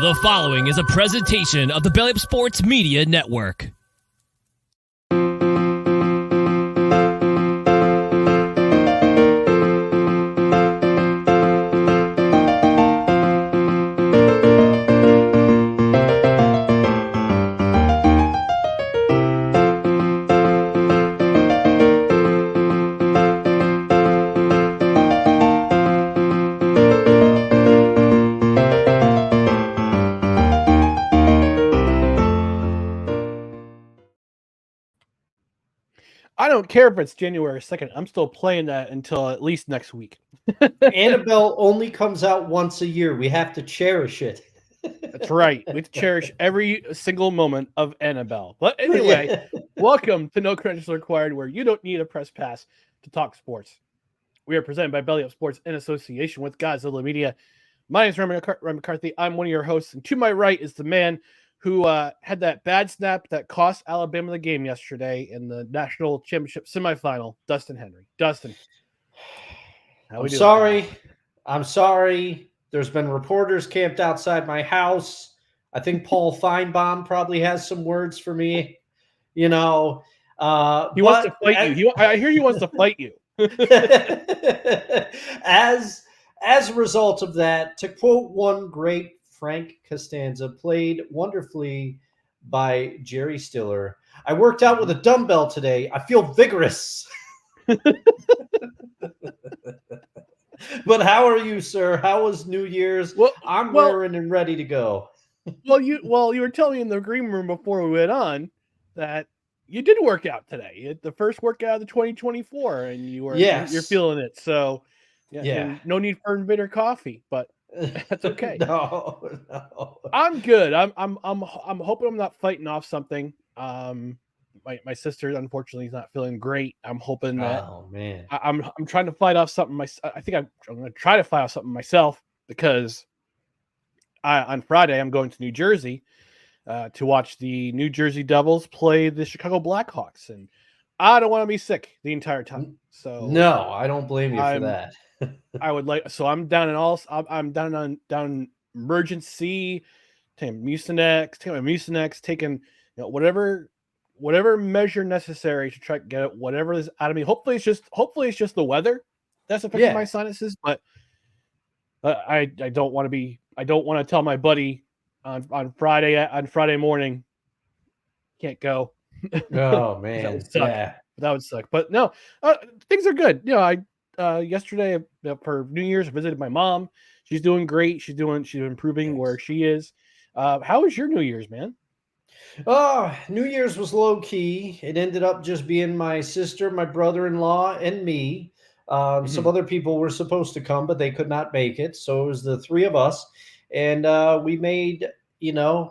The following is a presentation of the Belly Up Sports Media Network. I don't care if it's January 2nd. I'm still playing that until at least next week. Annabelle only comes out once a year. We have to cherish it. That's right. We have to cherish every single moment of Annabelle. But anyway, welcome to No Credentials Required, where you don't need a press pass to talk sports. We are presented by Belly Up Sports in association with Godzilla Media. My name is Ryan McCarthy. I'm one of your hosts, and to my right is the man who had that bad snap that cost Alabama the game yesterday in the national championship semifinal, Dustin Henry. Dustin, how we doing? I'm sorry. There's been reporters camped outside my house. I think Paul Feinbaum probably has some words for me. You know, he wants to fight you. I hear he wants to fight you. As a result of that, to quote one great Frank Costanza, played wonderfully by Jerry Stiller, I worked out with a dumbbell today. I feel vigorous. But how are you, sir? How was New Year's? I'm raring and ready to go. You were telling me in the green room before we went on that you did work out today. The first workout of the 2024, and you're feeling it. So yeah. No need for bitter coffee, but that's okay. No. I'm good. I'm hoping I'm not fighting off something. My sister unfortunately is not feeling great. I'm hoping that. Oh man. I'm trying to fight off something. I think I'm going to try to fight off something myself, because on Friday I'm going to New Jersey to watch the New Jersey Devils play the Chicago Blackhawks, and I don't want to be sick the entire time. So no, I don't blame you for that. I would like. So I'm down I'm down emergency, taking Mucinex, taking whatever measure necessary to try to get whatever is out of me. Hopefully it's just the weather that's affecting my sinuses. But I don't want to tell my buddy on Friday morning can't go. Oh man, that would suck. Yeah. That would suck. But no, things are good. Yesterday for New Year's I visited my mom. She's doing great. She's improving where she is. How was your New Year's, man? Oh, New Year's was low key. It ended up just being my sister, my brother-in-law, and me. Some other people were supposed to come, but they could not make it. So it was the three of us. And we made,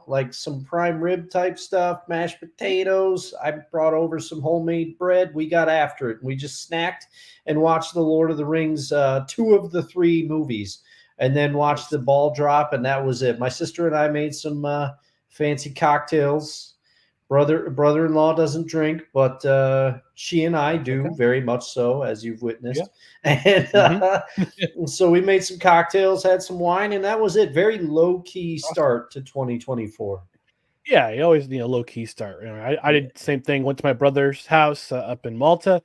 like some prime rib type stuff, mashed potatoes. I brought over some homemade bread. We got after it. We just snacked and watched the Lord of the Rings, 2 of the 3 movies, and then watched the ball drop. And that was it. My sister and I made some fancy cocktails. Brother-in-law doesn't drink, but she and I do, very much so, as you've witnessed. Yeah. And so we made some cocktails, had some wine, and that was it. Very low-key start to 2024. Yeah, you always need a low-key start. I did the same thing. Went to my brother's house up in Malta.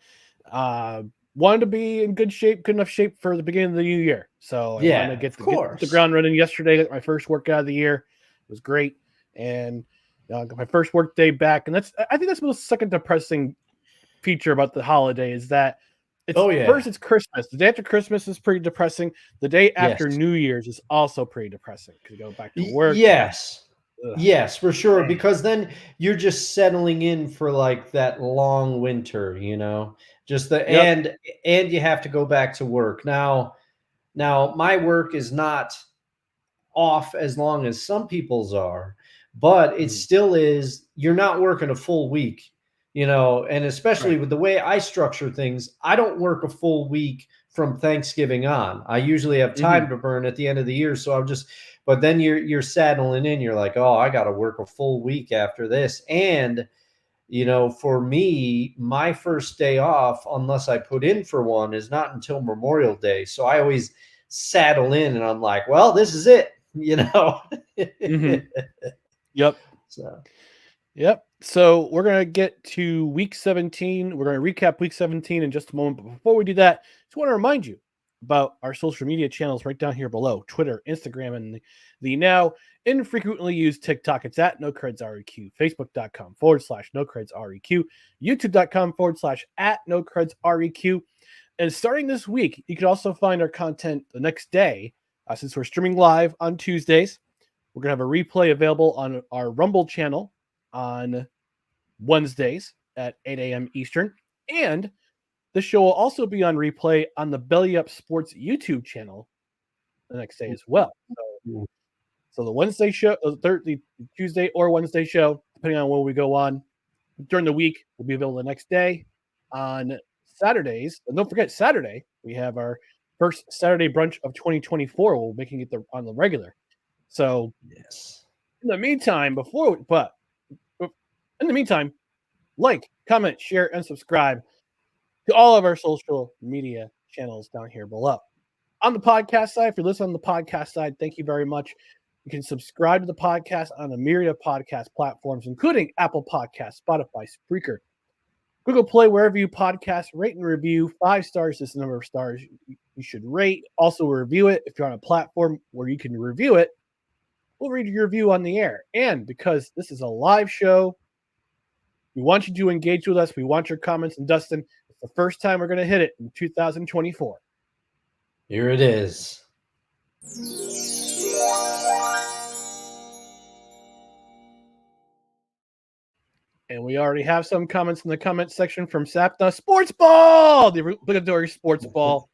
Wanted to be in good enough shape for the beginning of the new year. So I wanted to get the ground running yesterday. Got my first workout of the year. It was great. And got my first work day back. And I think that's the second depressing feature about the holiday is that first it's Christmas. The day after Christmas is pretty depressing. The day after New Year's is also pretty depressing because you go back to work. Yes, for sure. Man. Because then you're just settling in for like that long winter, just and you have to go back to work. Now my work is not off as long as some people's are, but it still is. You're not working a full week, and especially with the way I structure things, I don't work a full week from Thanksgiving on. I usually have time to burn at the end of the year. So but then you're saddling in, you're like, oh, I got to work a full week after this. And, for me, my first day off, unless I put in for one, is not until Memorial Day. So I always saddle in and I'm like, well, this is it. you know. Mhm. Yep. So Yep. So we're going to get to week 17. We're going to recap week 17 in just a moment. But before we do that, just want to remind you about our social media channels right down here below: Twitter, Instagram, and the now infrequently used TikTok. It's at NoCredsREQ, Facebook.com/NoCredsREQ, YouTube.com/at NoCredsREQ. And starting this week, you can also find our content the next day. Since we're streaming live on Tuesdays, we're going to have a replay available on our Rumble channel on Wednesdays at 8 a.m. Eastern. And the show will also be on replay on the Belly Up Sports YouTube channel the next day as well. So the Wednesday show, the Tuesday or Wednesday show, depending on when we go on during the week, will be available the next day. On Saturdays, and don't forget Saturday, we have our first Saturday brunch of 2024. We're making it on the regular. So yes. in the meantime, like, comment, share, and subscribe to all of our social media channels down here below. On the podcast side, if you're listening on the podcast side, thank you very much. You can subscribe to the podcast on a myriad of podcast platforms, including Apple Podcasts, Spotify, Spreaker, Google Play, wherever you podcast. Rate and review. 5 stars is the number of stars you should rate. Also review it. If you're on a platform where you can review it, we'll read your review on the air. And because this is a live show, we want you to engage with us. We want your comments. And Dustin, it's the first time we're going to hit it in 2024. Here it is. And we already have some comments in the comment section from Sapna. Sports ball! The obligatory sports ball!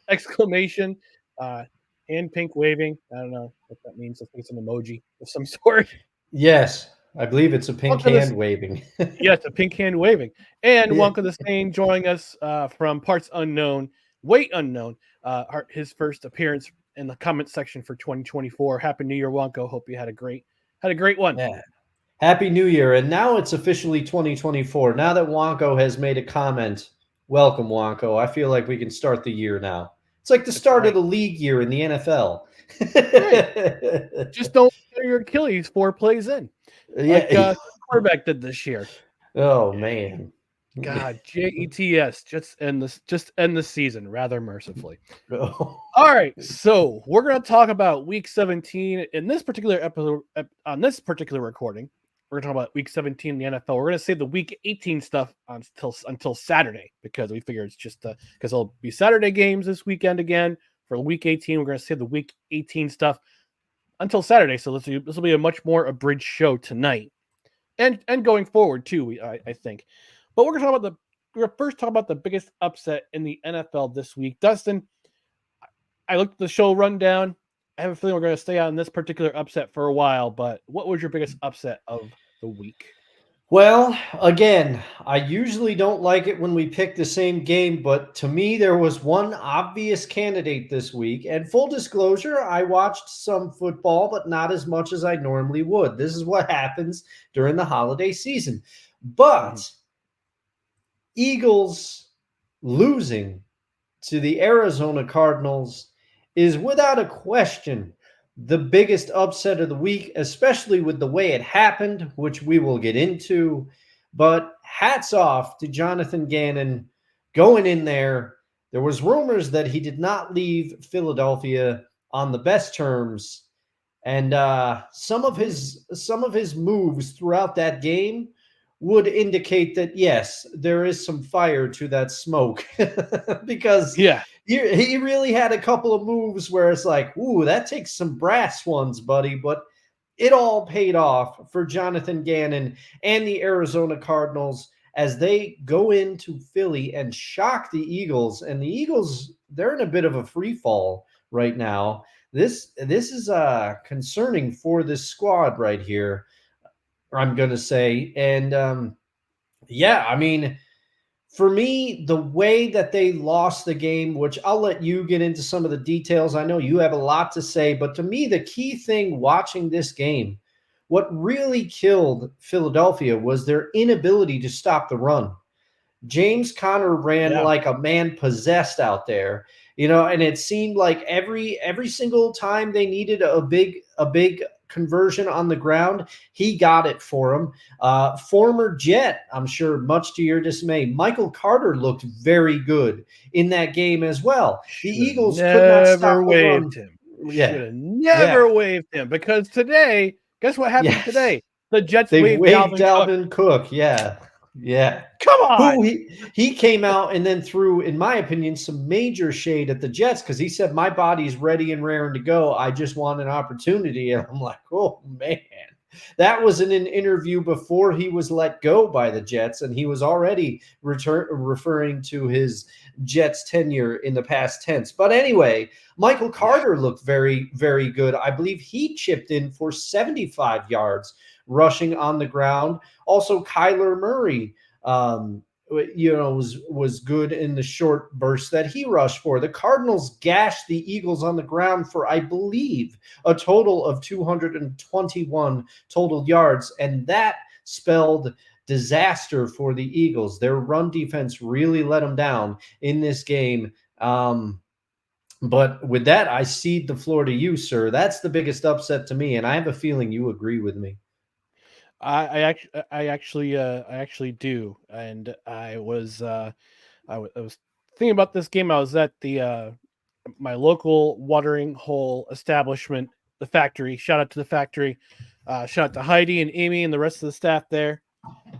Exclamation. Hand pink waving. I don't know what that means. I think it's an emoji of some sort. Yes, I believe it's a pink hand waving. Yes, a pink hand waving. And Wonka the Stain joining us from parts unknown, weight unknown. His first appearance in the comment section for 2024. Happy New Year, Wonka. Hope you had a great one. Yeah. Happy New Year. And now it's officially 2024. Now that Wonko has made a comment, welcome, Wonko. I feel like we can start the year now. It's like the start of the league year in the NFL. Right. Just don't tear your Achilles 4 plays in. Like quarterback did this year. Oh, man. God, JETS. Just end the season rather mercifully. Oh. All right, so we're going to talk about week 17 in this particular episode. On this particular recording, we're going to talk about week 17 in the NFL. We're going to save the week 18 stuff until Saturday, because we figure it's just because there'll be Saturday games this weekend again for week 18. We're going to save the week 18 stuff until Saturday. So this will be a much more abridged show tonight, and going forward too. I think, but we're going to first talk about the biggest upset in the NFL this week. Dustin, I looked at the show rundown. I have a feeling we're going to stay on this particular upset for a while, but what was your biggest upset of the week? Well, again, I usually don't like it when we pick the same game, but to me, there was one obvious candidate this week. And full disclosure, I watched some football, but not as much as I normally would. This is what happens during the holiday season. But Eagles losing to the Arizona Cardinals is without a question the biggest upset of the week, especially with the way it happened, which we will get into. But hats off to Jonathan Gannon going in there. There was rumors that he did not leave Philadelphia on the best terms, and some of his moves throughout that game would indicate that, yes, there is some fire to that smoke. Because he really had a couple of moves where it's like, ooh, that takes some brass ones, buddy. But it all paid off for Jonathan Gannon and the Arizona Cardinals as they go into Philly and shock the Eagles. And the Eagles, they're in a bit of a free fall right now. This is concerning for this squad right here, I'm going to say. And yeah, I mean, for me, the way that they lost the game, which I'll let you get into some of the details. I know you have a lot to say, but to me, the key thing watching this game, what really killed Philadelphia was their inability to stop the run. James Conner ran Yeah. like a man possessed out there, you know, and it seemed like every single time they needed a big conversion on the ground, he got it for them. Former Jet, I'm sure, much to your dismay, Michael Carter looked very good in that game as well. The Should have Eagles could not stop never the run. waved him. Yeah, Should have never yeah, waved him, because today, guess what happened yes. today? The Jets They waved waived Dalvin Cook. Dalvin Cook. Yeah. Yeah. Come Who on. he came out and then threw, in my opinion, some major shade at the Jets because he said, my body's ready and raring to go. I just want an opportunity. And I'm like, oh, man. That was in an interview before he was let go by the Jets, and he was already referring to his Jets tenure in the past tense. But anyway, Michael Carter looked very, very good. I believe he chipped in for 75 yards rushing on the ground. Also, Kyler Murray, was good in the short burst that he rushed for. The Cardinals gashed the Eagles on the ground for, I believe, a total of 221 total yards, and that spelled disaster for the Eagles. Their run defense really let them down in this game. But with that, I cede the floor to you, sir. That's the biggest upset to me, and I have a feeling you agree with me. I actually do, and I was thinking about this game. I was at the my local watering hole establishment, the factory. Shout out to the factory. Shout out to Heidi and Amy and the rest of the staff there.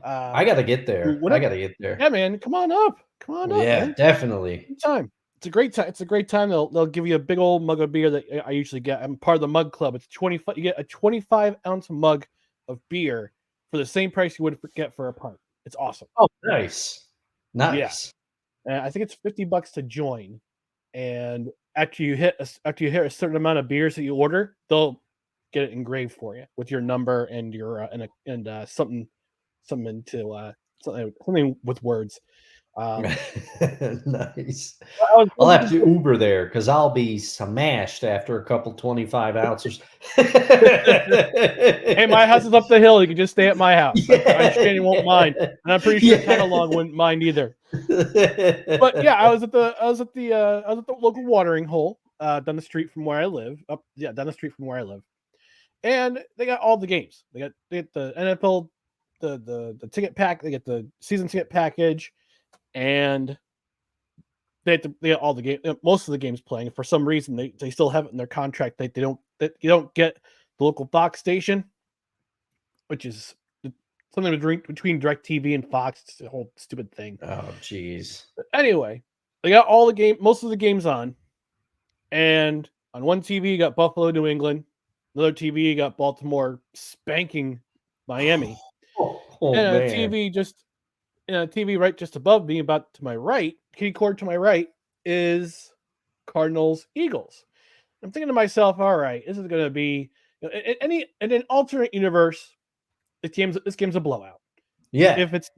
I got to get there. I got to get there. Yeah, man, come on up. Come on up, Yeah, man. definitely. Good time. It's a great time. It's a great time. They'll give you a big old mug of beer that I usually get. I'm part of the mug club. It's 25. You get a 25-ounce mug of beer for the same price you would get for a pint. It's awesome. Oh, nice. Yeah. Nice. And I think it's $50 to join. And after you hit a certain amount of beers that you order, they'll get it engraved for you with your number and your something with words. Nice. I I'll was have to Uber there because I'll be smashed after a couple 25 ounces. Hey, my house is up the hill. You can just stay at my house. Yeah. I understand you won't mind, and I'm pretty sure Tagalong wouldn't mind either. But yeah, I was at the local watering hole down the street from where I live. Down the street from where I live, and they got all the games. They got the NFL, the ticket pack. They get the season ticket package, and they got all the game. Most of the games playing. For some reason, they still have it in their contract. You don't get the local Fox station, which is something between DirecTV and Fox. It's a whole stupid thing. Oh, jeez. Anyway, they got most of the games on, and on one TV you got Buffalo, New England. Another TV you got Baltimore spanking Miami. And man. a TV right just above me, about to my right, kitty cord to my right, is Cardinals Eagles. I'm thinking to myself, all right, this is going to be in an alternate universe. This game's a blowout. Yeah. If it's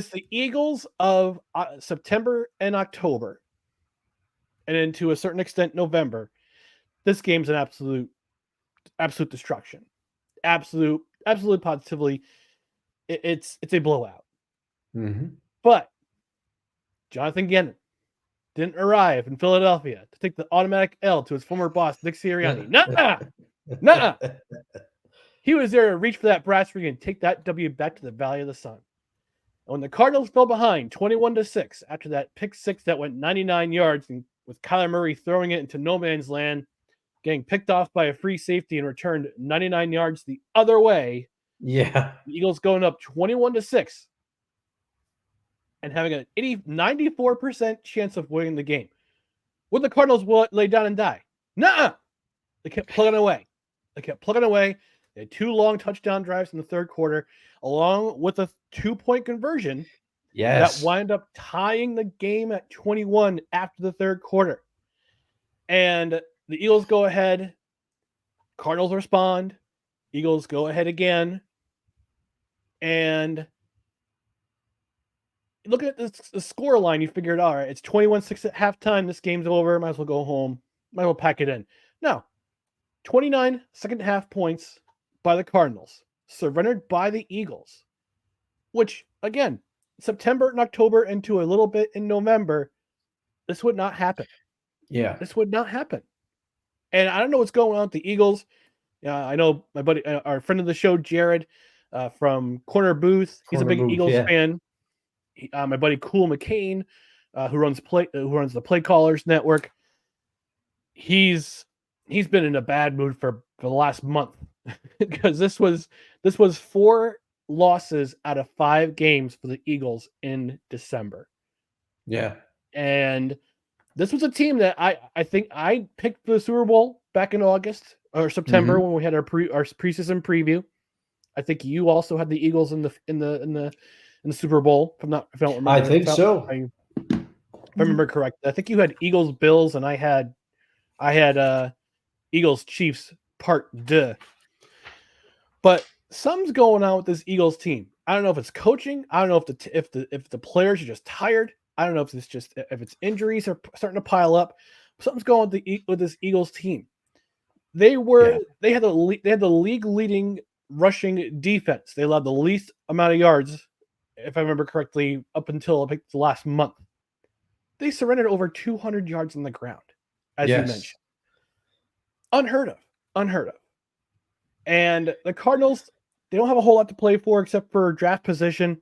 the Eagles of September and October, and then to a certain extent November, this game's an absolute destruction. Absolute positively, it's a blowout. Mm-hmm. But Jonathan Gannon didn't arrive in Philadelphia to take the automatic L to his former boss, Nick Sirianni. Nuh-uh. He was there to reach for that brass ring and take that W back to the Valley of the Sun. And when the Cardinals fell behind 21-6 after that pick six that went 99 yards, and with Kyler Murray throwing it into no man's land, getting picked off by a free safety and returned 99 yards the other way. Yeah. The Eagles going up 21-6 and having an 94% chance of winning the game. Would the Cardinals lay down and die? Nuh-uh. They kept plugging away. They had 2 long touchdown drives in the third quarter, along with a 2-point conversion that wound up tying the game at 21 after the third quarter. And the Eagles go ahead. Cardinals respond. Eagles go ahead again. And looking at the score line, you figured, all right, it's 21-6 at halftime. This game's over. Might as well go home. Might as well pack it in. No. 29 second half points by the Cardinals, surrendered by the Eagles, which, again, September and October into a little bit in November, this would not happen. Yeah. This would not happen. And I don't know what's going on with the Eagles. I know my buddy, our friend of the show, Jared, from Corner Booth. He's a big Eagles fan. My buddy Cool McCain, who runs the Play Callers Network. He's been in a bad mood for the last month because this was 4 losses out of 5 games for the Eagles in December. Yeah. And this was a team that I think I picked the Super Bowl back in August or September when we had our preseason preview. I think you also had the Eagles in the Super Bowl. If I don't remember, I think so. If I remember correctly, I think you had Eagles Bills and I had Eagles Chiefs part 2. But something's going on with this Eagles team. I don't know if it's coaching. I don't know if the players are just tired. I don't know if it's injuries are starting to pile up. Something's going with this Eagles team. They had the league leading rushing defense. They allowed the least amount of yards, if I remember correctly, up until the last month. They surrendered over 200 yards on the ground, as you mentioned. Unheard of. And the Cardinals, they don't have a whole lot to play for except for draft position.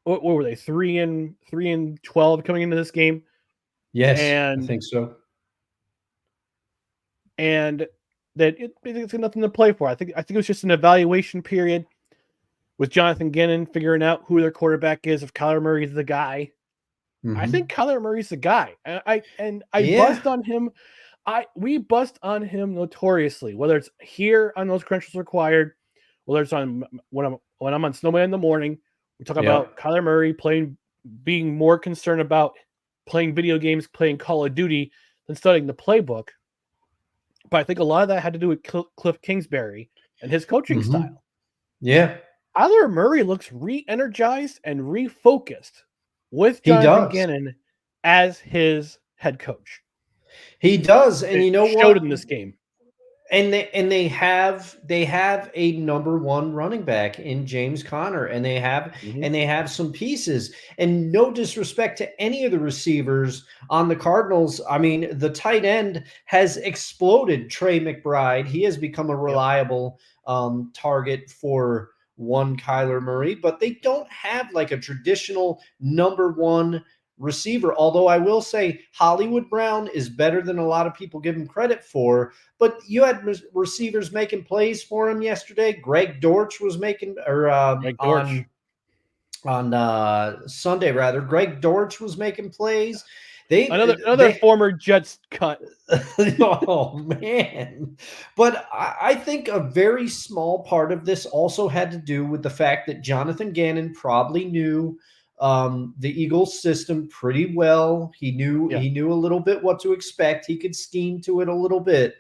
What were they? 3-12 coming into this game. Yes, and I think so. And that it's nothing to play for. I think it was just an evaluation period with Jonathan Gannon figuring out who their quarterback is. If Kyler Murray is the guy, I think Kyler Murray's the guy. I bust on him. We bust on him notoriously, whether it's here on Those Credentials Required, whether it's on when I'm on Snowman in the Morning. We talk about Kyler Murray being more concerned about playing video games, playing Call of Duty, than studying the playbook. But I think a lot of that had to do with Cliff Kingsbury and his coaching style. Yeah. Kyler Murray looks re-energized and refocused with Jonathan Gannon as his head coach. He does, and you know what? Showed in this game. And they have a number 1 running back in James Conner, and they have some pieces. And no disrespect to any of the receivers on the Cardinals. I mean, the tight end has exploded. Trey McBride, he has become a reliable target for one Kyler Murray, but they don't have like a traditional number 1 receiver. Although I will say Hollywood Brown is better than a lot of people give him credit for. But you had receivers making plays for him yesterday. Greg Dortch was making, on Sunday rather. Greg Dortch was making plays. Another former Jets cut. Oh man! But I think a very small part of this also had to do with the fact that Jonathan Gannon probably knew the Eagles system pretty well. He knew a little bit what to expect. He could scheme to it a little bit.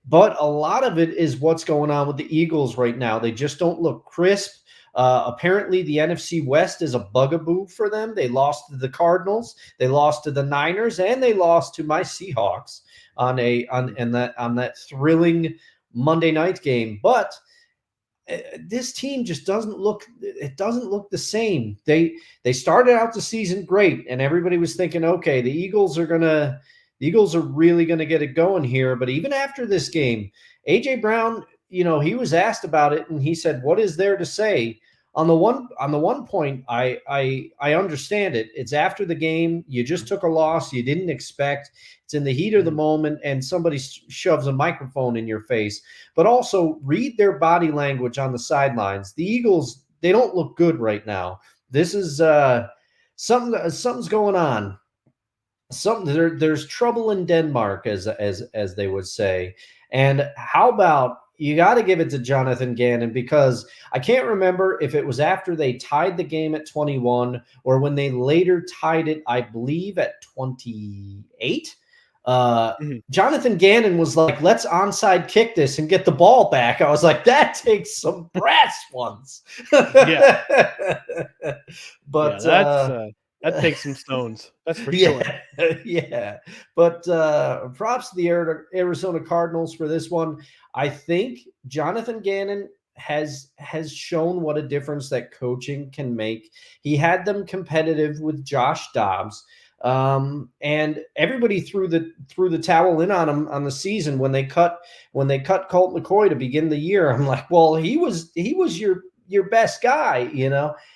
But a lot of it is what's going on with the Eagles right now. They just don't look crisp. Apparently, the NFC West is a bugaboo for them. They lost to the Cardinals, they lost to the Niners, and they lost to my Seahawks on that thrilling Monday night game. But this team just doesn't look the same. They started out the season great, and everybody was thinking, okay, the Eagles are really gonna get it going here. But even after this game, AJ Brown, he was asked about it, and he said, "What is there to say?" On the one point, I understand it. It's after the game. You just took a loss you didn't expect. It's in the heat of the moment, and somebody shoves a microphone in your face. But also read their body language on the sidelines. The Eagles, they don't look good right now. This is something's going on. There's trouble in Denmark, as they would say. And how about, you got to give it to Jonathan Gannon, because I can't remember if it was after they tied the game at 21 or when they later tied it, I believe, at 28. Jonathan Gannon was like, "Let's onside kick this and get the ball back." I was like, that takes some brass ones. Yeah. But that takes some stones. That's for sure. Yeah. But props to the Arizona Cardinals for this one. I think Jonathan Gannon has shown what a difference that coaching can make. He had them competitive with Josh Dobbs. And everybody threw the towel in on him on the season when they cut Colt McCoy to begin the year. I'm like, well, he was your best guy,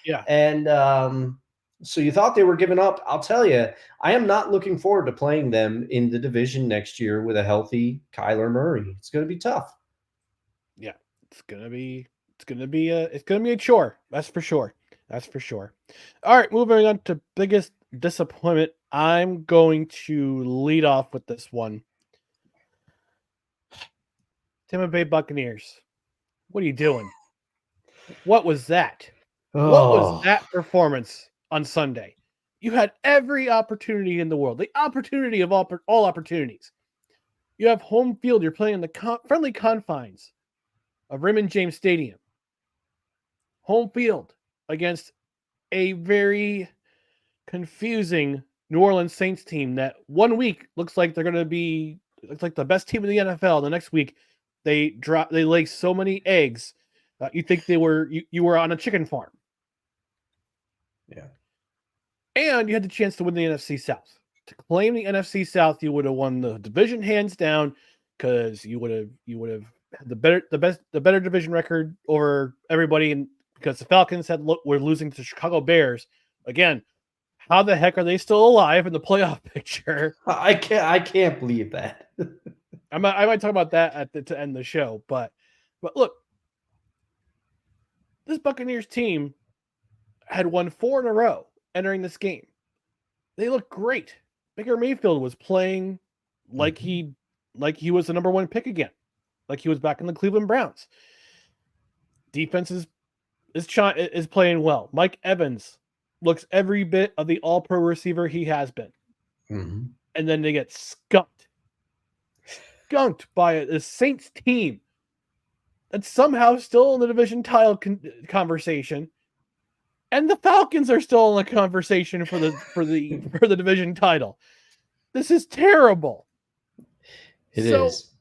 Yeah. And so you thought they were giving up. I'll tell you, I am not looking forward to playing them in the division next year with a healthy Kyler Murray. It's going to be tough. Yeah, it's gonna be a chore. That's for sure. That's for sure. All right, moving on to biggest disappointment. I'm going to lead off with this one. Tampa Bay Buccaneers. What are you doing? What was that? What was that performance on Sunday? You had every opportunity in the world, the opportunity of all opportunities. You have home field. You're playing in the friendly confines of Raymond James Stadium. Home field against a very confusing New Orleans Saints team that 1 week looks like they're going to be the best team in the NFL. The next week they lay so many eggs. You think you were on a chicken farm. Yeah. And you had the chance to win the NFC South. To claim the NFC South, you would have won the division hands down because you would have had the better division record over everybody, and because the Falcons were losing to Chicago Bears again. How the heck are they still alive in the playoff picture? I can't believe that. I might talk about that to end the show, but look, this Buccaneers team had won 4 in a row entering this game. They looked great. Baker Mayfield was playing like he was the number 1 pick again, like he was back in the Cleveland Browns. Defense is playing well. Mike Evans looks every bit of the all-pro receiver he has been. Mm-hmm. And then they get skunked by a Saints team that's somehow still in the division title conversation, and the Falcons are still in the conversation for the division title. This is terrible. It is.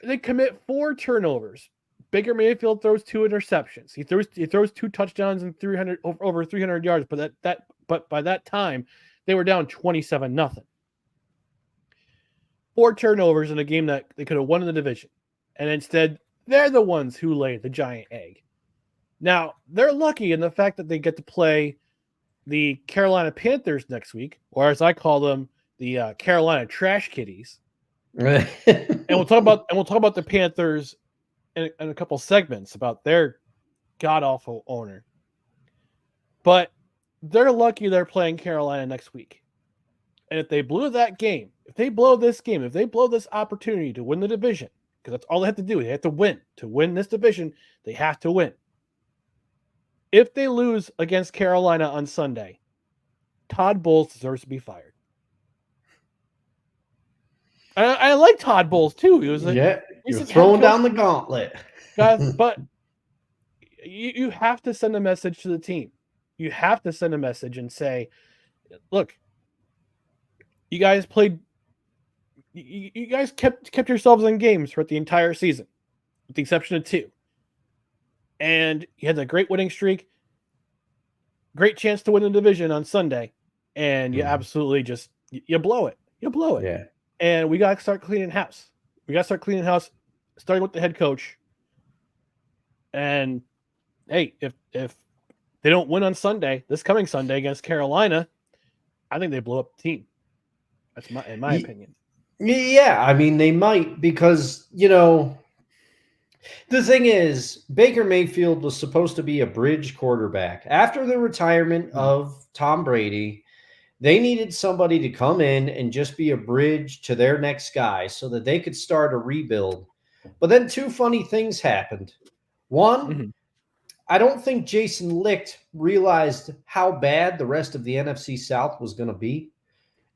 They commit 4 turnovers. Baker Mayfield throws 2 interceptions. He throws 2 touchdowns and over 300 yards. But by that time, they were down 27-0. 4 turnovers in a game that they could have won in the division, and instead they're the ones who laid the giant egg. Now they're lucky in the fact that they get to play the Carolina Panthers next week, or as I call them, the Carolina Trash Kitties. And we'll talk about the Panthers in a couple segments about their god-awful owner. But they're lucky they're playing Carolina next week. And if they blow that game, if they blow this opportunity to win the division, because that's all they have to do, they have to win. To win this division, they have to win. If they lose against Carolina on Sunday, Todd Bowles deserves to be fired. I like Todd Bowles too. He was you're throwing down the gauntlet, guys. But you have to send a message to the team. You have to send a message and say, "Look, you guys played. You guys kept yourselves in games throughout the entire season, with the exception of 2. And you had a great winning streak, great chance to win the division on Sunday, and you absolutely just you blow it. You blow it. Yeah. And we got to start cleaning house. Starting with the head coach. And hey, if they don't win on Sunday, this coming Sunday against Carolina, I think they blow up the team. That's in my opinion. Yeah, I mean, they might, because, the thing is, Baker Mayfield was supposed to be a bridge quarterback. After the retirement of Tom Brady, they needed somebody to come in and just be a bridge to their next guy so that they could start a rebuild. But then 2 funny things happened. One, I don't think Jason Licht realized how bad the rest of the NFC South was going to be.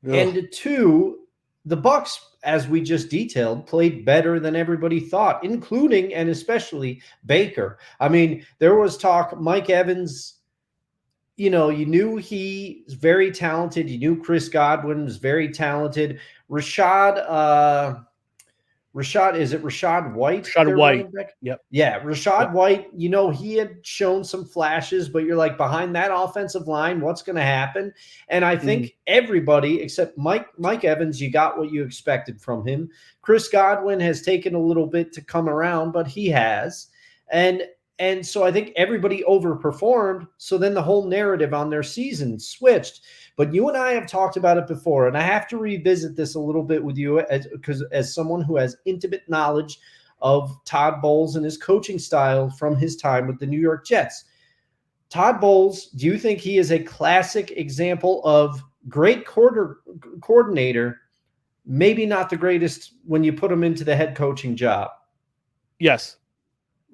Ugh. And 2, the Bucs, as we just detailed, played better than everybody thought, including and especially Baker. I mean, there was talk, Mike Evans, you knew he was very talented. You knew Chris Godwin was very talented. Rashad Rashad White? Rashad White. Yep. Yeah, Rashad White, he had shown some flashes, but you're like, behind that offensive line, what's going to happen? And I think everybody except Mike Evans, you got what you expected from him. Chris Godwin has taken a little bit to come around, but he has. And so I think everybody overperformed. So then the whole narrative on their season switched. But you and I have talked about it before, and I have to revisit this a little bit with you as someone who has intimate knowledge of Todd Bowles and his coaching style from his time with the New York Jets. Todd Bowles, do you think he is a classic example of great coordinator, maybe not the greatest when you put him into the head coaching job? Yes.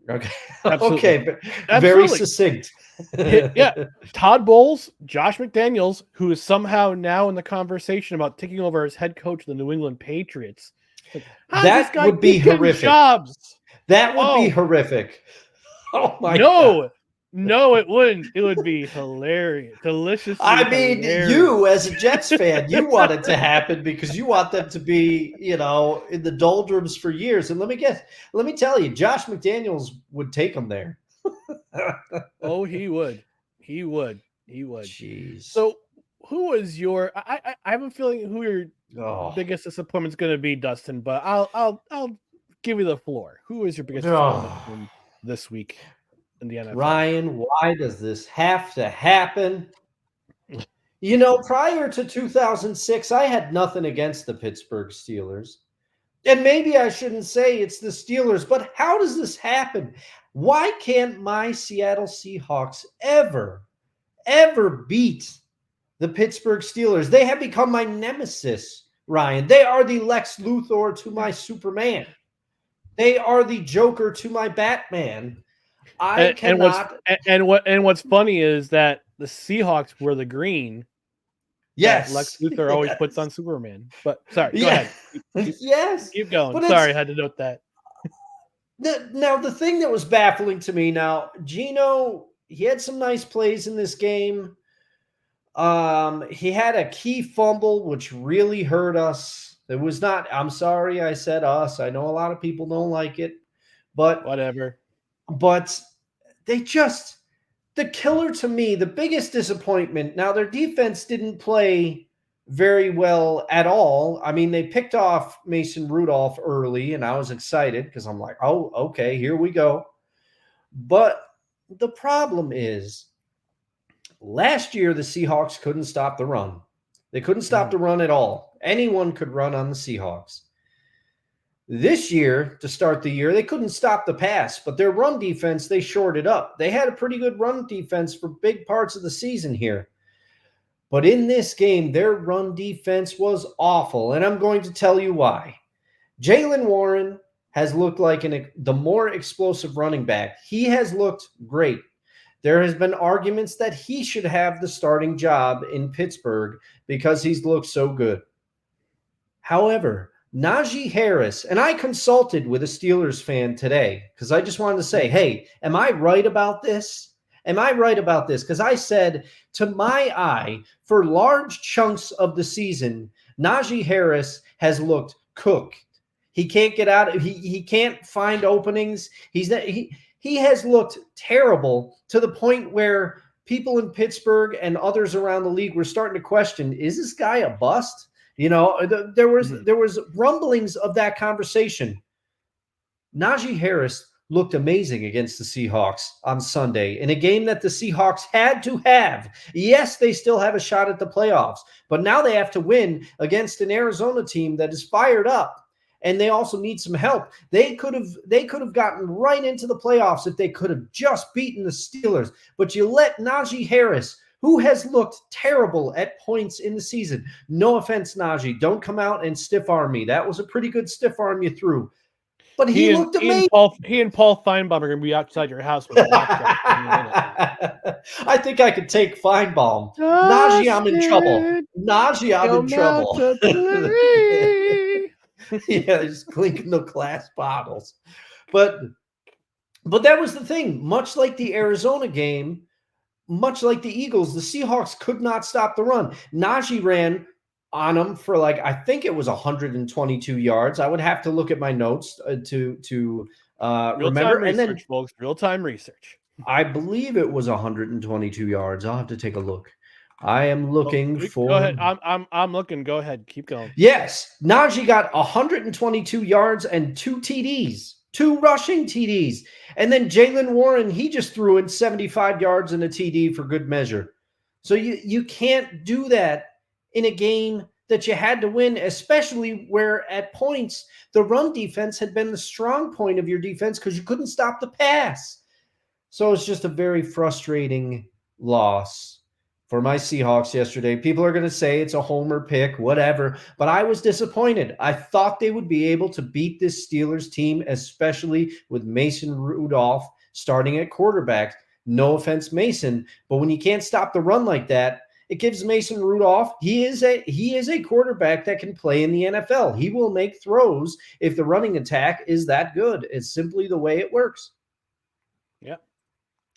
Okay. Absolutely. Okay. Very succinct. Yeah. Todd Bowles, Josh McDaniels, who is somehow now in the conversation about taking over as head coach of the New England Patriots. That would be horrific. Jobs? That would be horrific. Oh my God. No, it wouldn't. It would be hilarious. Delicious. I mean, you as a Jets fan, you want it to happen because you want them to be, in the doldrums for years. And let me tell you, Josh McDaniels would take them there. Oh, he would. He would. Jeez. So who is your I have a feeling who your biggest disappointment is going to be, Dustin, but I'll give you the floor. Who is your biggest disappointment this week in the NFL? Ryan, why does this have to happen? Prior to 2006, I had nothing against the Pittsburgh Steelers. And maybe I shouldn't say it's the Steelers, but how does this happen? Why can't my Seattle Seahawks ever beat the Pittsburgh Steelers? They have become my nemesis, Ryan. They are the Lex Luthor to my Superman. They are the Joker to my Batman. What's funny is that the Seahawks were the green. Yes, Lex Luthor always puts on Superman. But sorry, go ahead. Keep going. But sorry, I had to note that. Now, the thing that was baffling to me, Geno, he had some nice plays in this game. He had a key fumble, which really hurt us. It was not, I'm sorry I said us. I know a lot of people don't like it, but whatever. But the killer to me, the biggest disappointment. Now, their defense didn't play very well at all. I mean, they picked off Mason Rudolph early, and I was excited because I'm like, oh, okay, here we go. But the problem is, last year, the Seahawks couldn't stop the run. They couldn't stop the run at all. Anyone could run on the Seahawks. This year, to start the year, they couldn't stop the pass, but their run defense, they shored it up. They had a pretty good run defense for big parts of the season here. But in this game, their run defense was awful, and I'm going to tell you why. Jaylen Warren has looked like the more explosive running back. He has looked great. There has been arguments that he should have the starting job in Pittsburgh because he's looked so good. However, Najee Harris, and I consulted with a Steelers fan today because I just wanted to say, hey, am I right about this? Because I said, to my eye, for large chunks of the season, Najee Harris has looked cooked. He can't get out. He can't find openings. He has looked terrible to the point where people in Pittsburgh and others around the league were starting to question, is this guy a bust? There was rumblings of that conversation. Najee Harris looked amazing against the Seahawks on Sunday in a game that the Seahawks had to have. Yes, they still have a shot at the playoffs, but now they have to win against an Arizona team that is fired up, and they also need some help. They could have gotten right into the playoffs if they could have just beaten the Steelers, but you let Najee Harris, who has looked terrible at points in the season. No offense, Najee. Don't come out and stiff arm me. That was a pretty good stiff arm you threw. But he looked amazing. He and Paul Feinbaum are going to be outside your house with a laptop. I think I could take Feinbaum. Najee, I'm in trouble. Najee, I'm in trouble. Yeah, just clinking the glass bottles. But that was the thing. Much like the Arizona game, much like the Eagles, the Seahawks could not stop the run. Najee ran on him for I think it was 122 yards. I would have to look at my notes to remember. Real-time And then research, folks. Real-time research. I believe it was 122 yards. I'll have to take a look. I am looking for. Go ahead. I'm looking. Go ahead. Keep going. Yes, Najee got 122 yards and 2 TDs, 2 rushing TDs. And then Jaylen Warren, he just threw in 75 yards and a TD for good measure. So you can't do that in a game that you had to win, especially where at points the run defense had been the strong point of your defense because you couldn't stop the pass. So it's just a very frustrating loss for my Seahawks yesterday. People are going to say it's a homer pick, whatever, but I was disappointed. I thought they would be able to beat this Steelers team, especially with Mason Rudolph starting at quarterback. No offense, Mason, but when you can't stop the run like that, it gives Mason Rudolph, he is a quarterback that can play in the NFL. He will make throws if the running attack is that good. It's simply the way it works.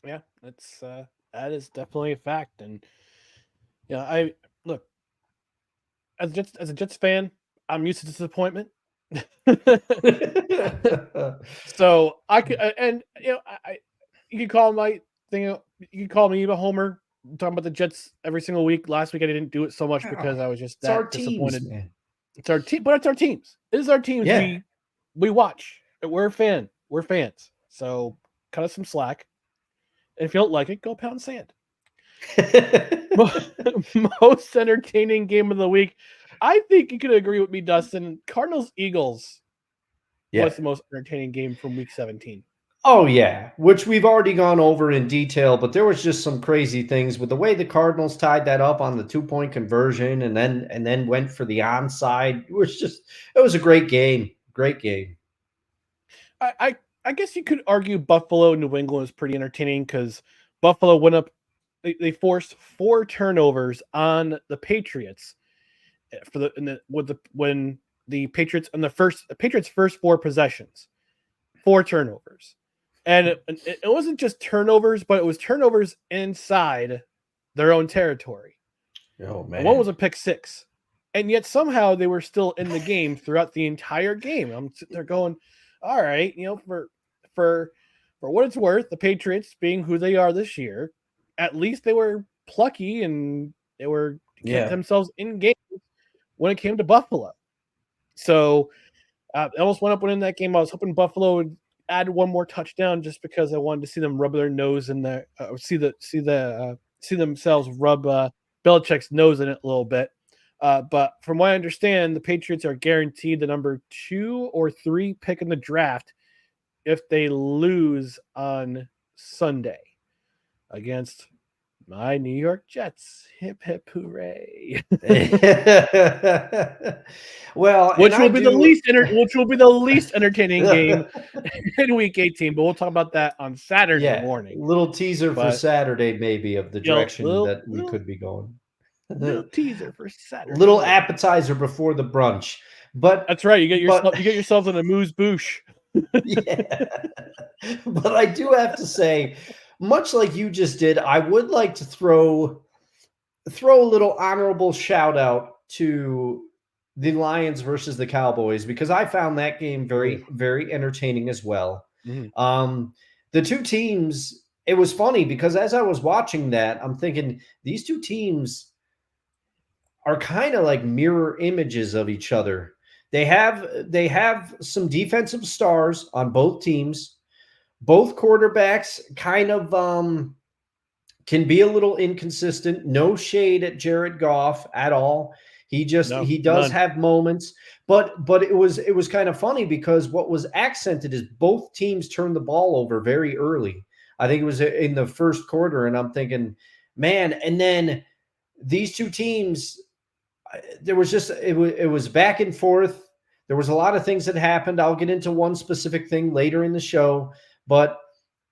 Yeah, that's that is definitely a fact. And I look as a Jets fan, I'm used to disappointment. So I could, and you could call my thing. You could call me a homer. I'm talking about the Jets every single week. Last week I didn't do it so much because I was just that disappointed. Teams, man. It's our team, but it's our teams. It is our teams. Yeah. We watch. We're fans. So cut us some slack. And if you don't like it, go pound sand. Most entertaining game of the week. I think you could agree with me, Dustin. Cardinals-Eagles was the most entertaining game from week 17. Oh, yeah, which we've already gone over in detail, but there was just some crazy things with the way the Cardinals tied that up on the 2-point conversion and then went for the onside. It was a great game. Great game. I guess you could argue Buffalo New England was pretty entertaining because Buffalo went up. They forced 4 turnovers on the Patriots when the Patriots on the Patriots' first 4 possessions, 4 turnovers, and it wasn't just turnovers, but it was turnovers inside their own territory. Oh man, and one was a pick 6, and yet somehow they were still in the game throughout the entire game. I'm sitting there going, all right, for what it's worth, the Patriots being who they are this year, at least they were plucky and they were kept themselves in games when it came to Buffalo. So I almost went up winning that game. I was hoping Buffalo would add one more touchdown just because I wanted to see them rub their nose in the see themselves rub Belichick's nose in it a little bit. But from what I understand, the Patriots are guaranteed the number 2 or 3 pick in the draft if they lose on Sunday against my New York Jets. Hip hip hooray! Well, which will be the least entertaining game in Week 18. But we'll talk about that on Saturday morning. Little teaser for Saturday, maybe, of the direction that we could be going. Little teaser for Saturday. Little appetizer before the brunch. But that's right. You get yourself in a moose bouche. Yeah. But I do have to say, much like you just did, I would like to throw a little honorable shout out to the Lions versus the Cowboys because I found that game very, very entertaining as well. Mm-hmm. The two teams, it was funny because as I was watching that, I'm thinking these two teams are kind of like mirror images of each other. They have some defensive stars on both teams. Both quarterbacks kind of can be a little inconsistent. No shade at Jared Goff at all. He does have moments, but it was kind of funny because what was accented is both teams turned the ball over very early. I think it was in the first quarter, and I'm thinking, man. And then these two teams, there was just it was back and forth. There was a lot of things that happened. I'll get into one specific thing later in the show, but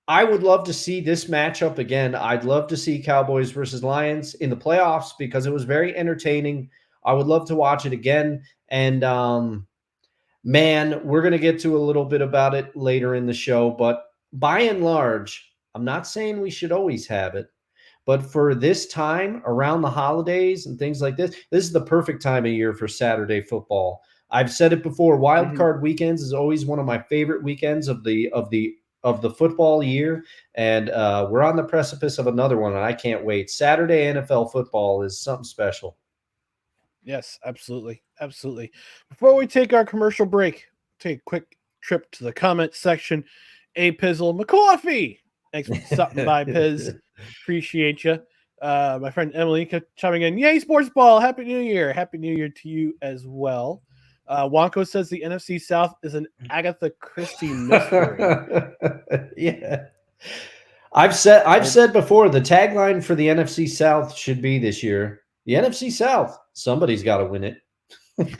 I would love to see this matchup again. I'd love to see Cowboys versus Lions in the playoffs because it was very entertaining. I would love to watch it again. And man, we're going to get to a little bit about it later in the show, but by and large, I'm not saying we should always have it, But for this time around the holidays and things like this is the perfect time of year for Saturday football. I've said it before. Wild card weekends is always one of my favorite weekends of the football year, and we're on the precipice of another one, and I can't wait. Saturday NFL football is something special. Yes, absolutely. Absolutely. Before we take our commercial break, take a quick trip to the comment section. A Pizzle McCoffee. Thanks for stopping by, Piz. Appreciate you. My friend Emily kept chiming in. Yay, sports ball. Happy New Year. Happy New Year to you as well. Wonko says the NFC South is an Agatha Christie mystery. Yeah. I've said before, the tagline for the NFC South should be this year, the NFC South, somebody's got to win it. and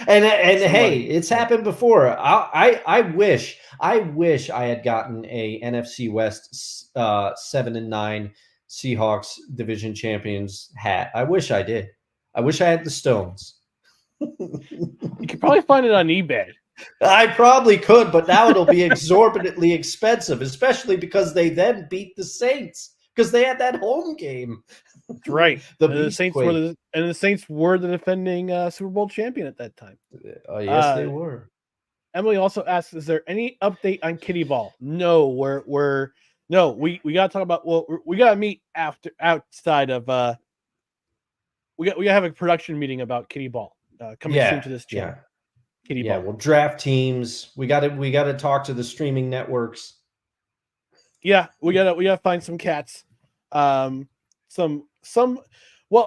hey, it's happened before. I wish I had gotten a NFC West 7-9 Seahawks division champions hat. I wish I did. I wish I had the stones. You could probably find it on eBay. I probably could, but now it'll be exorbitantly expensive, especially because they then beat the Saints because they had that home game. That's right. The Saints were the defending Super Bowl champion at that time. Yes, they were. Emily also asks, "Is there any update on Kitty Ball?" No, we got to talk about. Well, we got to meet outside of. We got to have a production meeting about Kitty Ball coming soon to this channel. Kitty Ball. We'll draft teams. We got to talk to the streaming networks. Yeah, we gotta find some cats. Well,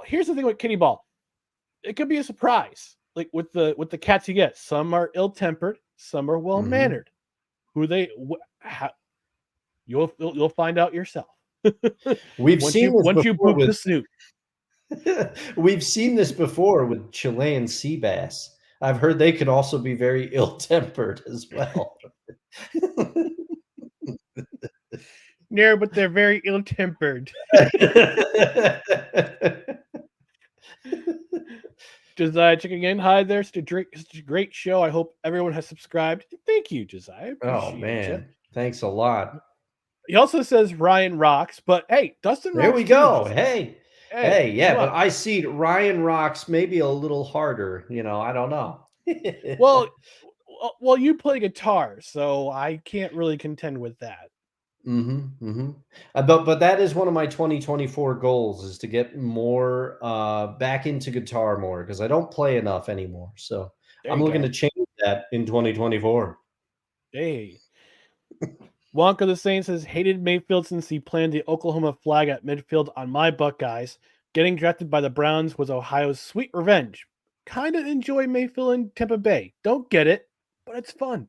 here's the thing with Kitty Ball. It could be a surprise. Like with the cats you get. Some are ill-tempered, some are well-mannered. You'll find out yourself. We've seen this once you poop the snoot. We've seen this before with Chilean sea bass. I've heard they could also be very ill-tempered as well. No, but they're very ill-tempered. Josiah checking in. Hi there. It's a great show. I hope everyone has subscribed. Thank you, Josiah. Oh, man. Thanks a lot. He also says Ryan rocks, but hey, Dustin rocks. There we go. Too. Hey, yeah, but I see Ryan rocks maybe a little harder. I don't know. well, you play guitar, so I can't really contend with that. But that is one of my 2024 goals, is to get more back into guitar more, because I don't play enough anymore. So I'm looking to change that in 2024. Hey. Wonka the Saint says, hated Mayfield since he planted the Oklahoma flag at midfield on my Buckeyes. Getting drafted by the Browns was Ohio's sweet revenge. Kind of enjoy Mayfield in Tampa Bay. Don't get it, but it's fun.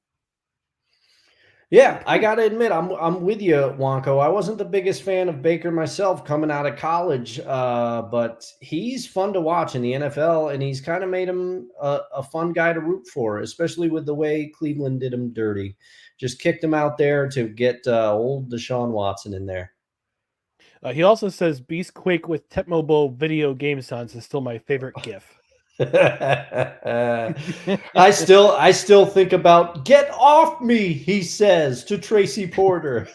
Yeah, I got to admit, I'm with you, Wonko. I wasn't the biggest fan of Baker myself coming out of college, but he's fun to watch in the NFL, and he's kind of made him a fun guy to root for, especially with the way Cleveland did him dirty. Just kicked him out there to get old Deshaun Watson in there. He also says Beast Quake with Tepmobile video game sounds is still my favorite GIF. I still think about "get off me," he says to Tracy Porter.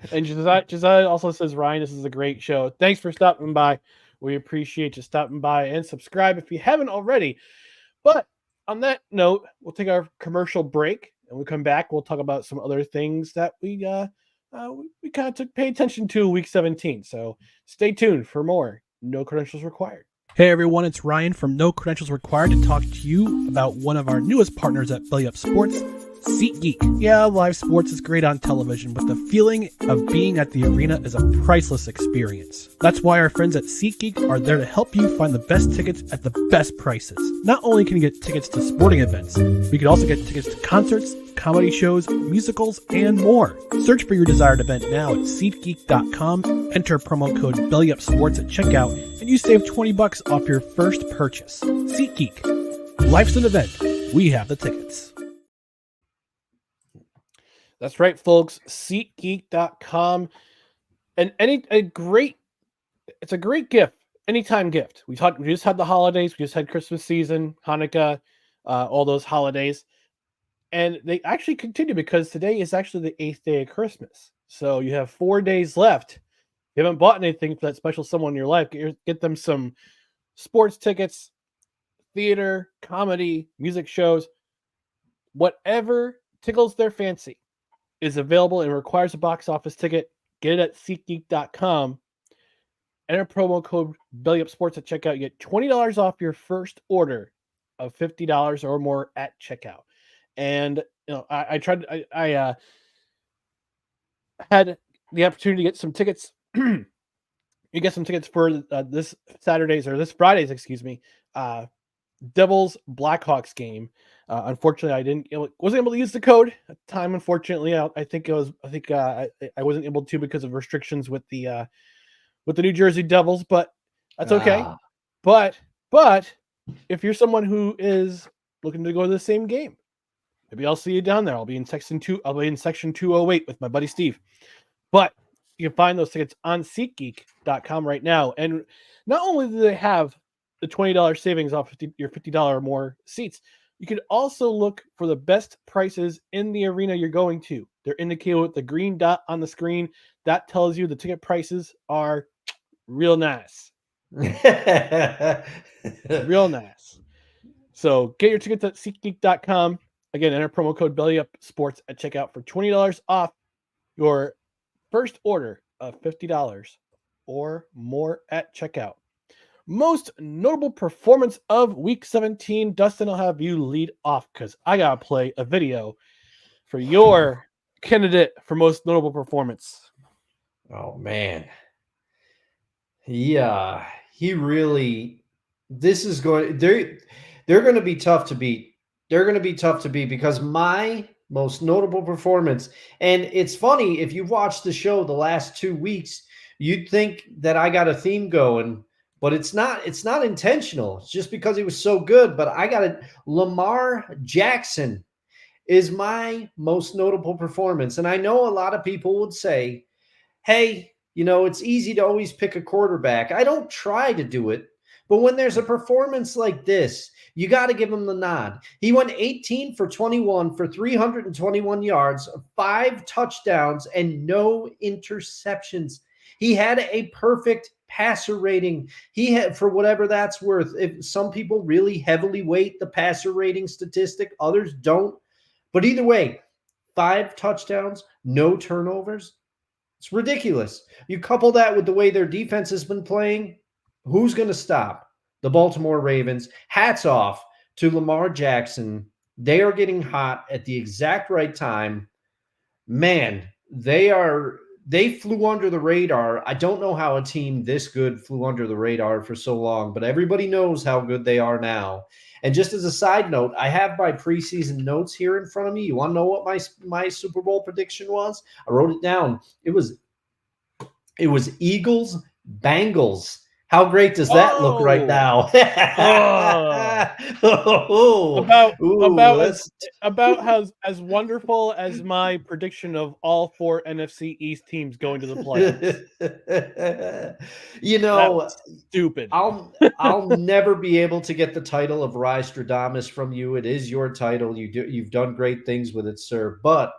And Josiah also says, Ryan, this is a great show. Thanks for stopping by. We appreciate you stopping by, and subscribe if you haven't already. But on that note, we'll take our commercial break, and we come back. We'll talk about some other things that we kind of pay attention to week 17. So stay tuned for more. No credentials required. Hey everyone, it's Ryan from No Credentials Required to talk to you about one of our newest partners at Belly Up Sports, SeatGeek. Yeah, live sports is great on television, but the feeling of being at the arena is a priceless experience. That's why our friends at SeatGeek are there to help you find the best tickets at the best prices. Not only can you get tickets to sporting events, but you can also get tickets to concerts, comedy shows, musicals, and more. Search for your desired event now at SeatGeek.com, enter promo code BellyUpSports at checkout, and you save $20 off your first purchase. SeatGeek. Life's an event. We have the tickets. That's right, folks. SeatGeek.com. And it's a great gift. Anytime gift. We just had the holidays. We just had Christmas season, Hanukkah, all those holidays. And they actually continue because today is actually the 8th day of Christmas. So you have 4 days left. If you haven't bought anything for that special someone in your life, get them some sports tickets, theater, comedy, music shows, whatever tickles their fancy is available and requires a box office ticket. Get it at SeatGeek.com. Enter promo code BellyUpSports at checkout. You get $20 off your first order of $50 or more at checkout. And I tried. I had the opportunity to get some tickets. You get some tickets for this Friday's, excuse me, Devils Blackhawks game. Unfortunately, wasn't able to use the code at the time. Unfortunately, I wasn't able to because of restrictions with the New Jersey Devils, but that's okay. But if you're someone who is looking to go to the same game, maybe I'll see you down there. I'll be in section 208 with my buddy Steve. But you can find those tickets on SeatGeek.com right now. And not only do they have the $20 savings off your $50 or more seats, you can also look for the best prices in the arena you're going to. They're indicated with the green dot on the screen. That tells you the ticket prices are real nice. Real nice. So get your tickets at SeatGeek.com. Again, enter promo code BellyUpSports at checkout for $20 off your first order of $50 or more at checkout. Most notable performance of Week 17. Dustin, I'll have you lead off because I got to play a video for your candidate for most notable performance. Oh, man. Yeah, he really – this is going – they're going to be tough to beat. They're going to be tough to beat because my most notable performance – and it's funny, if you've watched the show the last 2 weeks, you'd think that I got a theme going, but it's not intentional. It's just because he was so good. But I got it. Lamar Jackson is my most notable performance. And I know a lot of people would say, hey, it's easy to always pick a quarterback. I don't try to do it. But when there's a performance like this, you got to give him the nod. He went 18 for 21 for 321 yards, 5 touchdowns, and no interceptions. He had a perfect passer rating. He had, for whatever that's worth, if some people really heavily weight the passer rating statistic, others don't. But either way, 5 touchdowns, no turnovers. It's ridiculous. You couple that with the way their defense has been playing, who's going to stop the Baltimore Ravens? Hats off to Lamar Jackson. They are getting hot at the exact right time. Man, they flew under the radar. I don't know how a team this good flew under the radar for so long, but everybody knows how good they are now. And just as a side note, I have my preseason notes here in front of me. You want to know what my Super Bowl prediction was? I wrote it down. It was Eagles, Bengals. How great does that look right now? About as wonderful as my prediction of all 4 NFC East teams going to the playoffs. That's stupid. I'll never be able to get the title of Rystradamus from you. It is your title. You've done great things with it, sir. But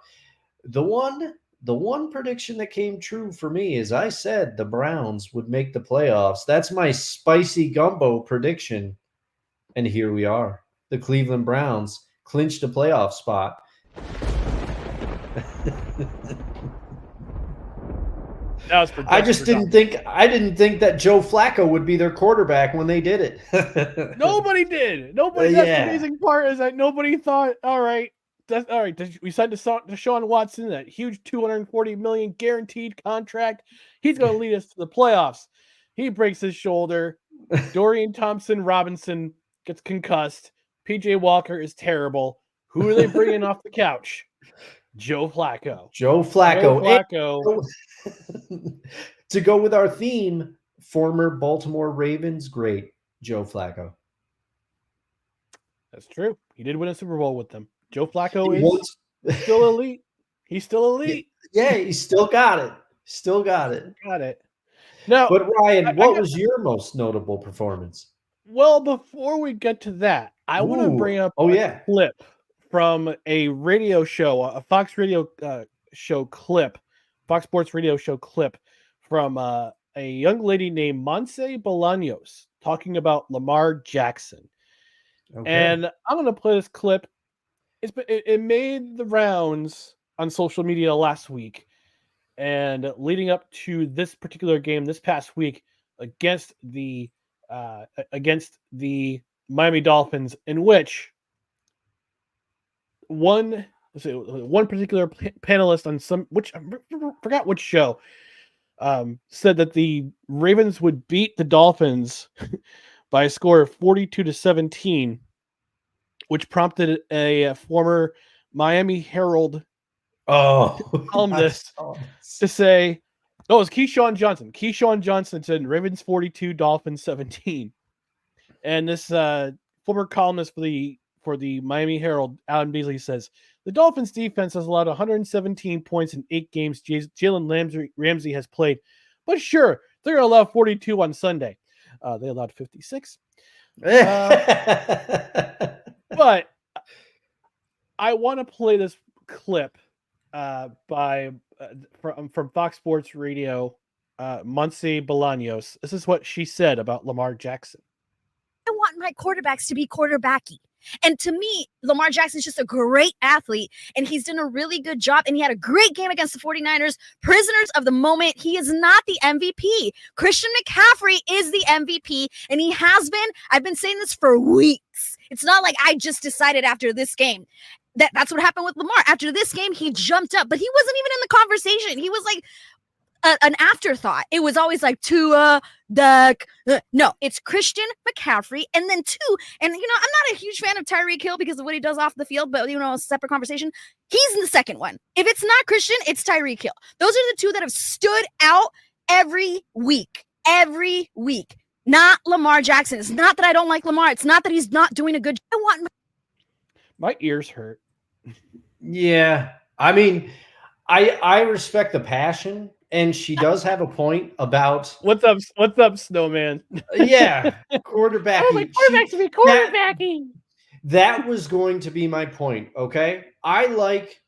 the one prediction that came true for me is I said the Browns would make the playoffs. That's my spicy gumbo prediction. And here we are. The Cleveland Browns clinched a playoff spot. I didn't think that Joe Flacco would be their quarterback when they did it. Nobody did. That's the amazing part is that nobody thought, all right. We signed to Deshaun Watson, that huge $240 million guaranteed contract. He's going to lead us to the playoffs. He breaks his shoulder. Dorian Thompson-Robinson gets concussed. PJ Walker is terrible. Who are they bringing off the couch? Joe Flacco. To go with our theme, former Baltimore Ravens great Joe Flacco. That's true. He did win a Super Bowl with them. Joe Flacco is still elite. He's still elite. Yeah, he still got it. Got it. Now, but Ryan, what was your most notable performance? Well, before we get to that, I want to bring up a clip from a radio show, a Fox radio show clip, Fox Sports radio show clip from a young lady named Monse Bolaños talking about Lamar Jackson. Okay. And I'm going to play this clip. It made the rounds on social media last week, and leading up to this particular game this past week against the Miami Dolphins, in which one particular panelist on I forgot which show said that the Ravens would beat the Dolphins by a score of 42-17, which prompted a former Miami Herald columnist to say, "No, it was Keyshawn Johnson." Keyshawn Johnson said Ravens 42, Dolphins 17. And this former columnist for the Miami Herald, Alan Beasley, says the Dolphins defense has allowed 117 points in 8 games Jalen Ramsey has played, but sure, they're going to allow 42 on Sunday. They allowed 56. But I want to play this clip from Fox Sports Radio, Monse Bolaños. This is what she said about Lamar Jackson. I want my quarterbacks to be quarterbacky. And to me, Lamar Jackson's just a great athlete, and he's done a really good job, and he had a great game against the 49ers. Prisoners of the moment. He is not the MVP. Christian McCaffrey is the MVP, and he has been. I've been saying this for weeks. It's not like I just decided after this game. That's what happened with Lamar. After this game, he jumped up, but he wasn't even in the conversation. He was like an afterthought. It was always like Tua, Duck. No, it's Christian McCaffrey. And then 2, and I'm not a huge fan of Tyreek Hill because of what he does off the field, but a separate conversation. He's in the second one. If it's not Christian, it's Tyreek Hill. Those are the 2 that have stood out every week. Not Lamar Jackson. It's not that I don't like Lamar. It's not that he's not doing a good job. I want my ears hurt. Yeah. I mean, I respect the passion. And she does have a point about what's up, Snowman? Yeah, quarterbacking. Oh, my quarterback's to be quarterbacking. That was going to be my point. Okay, I like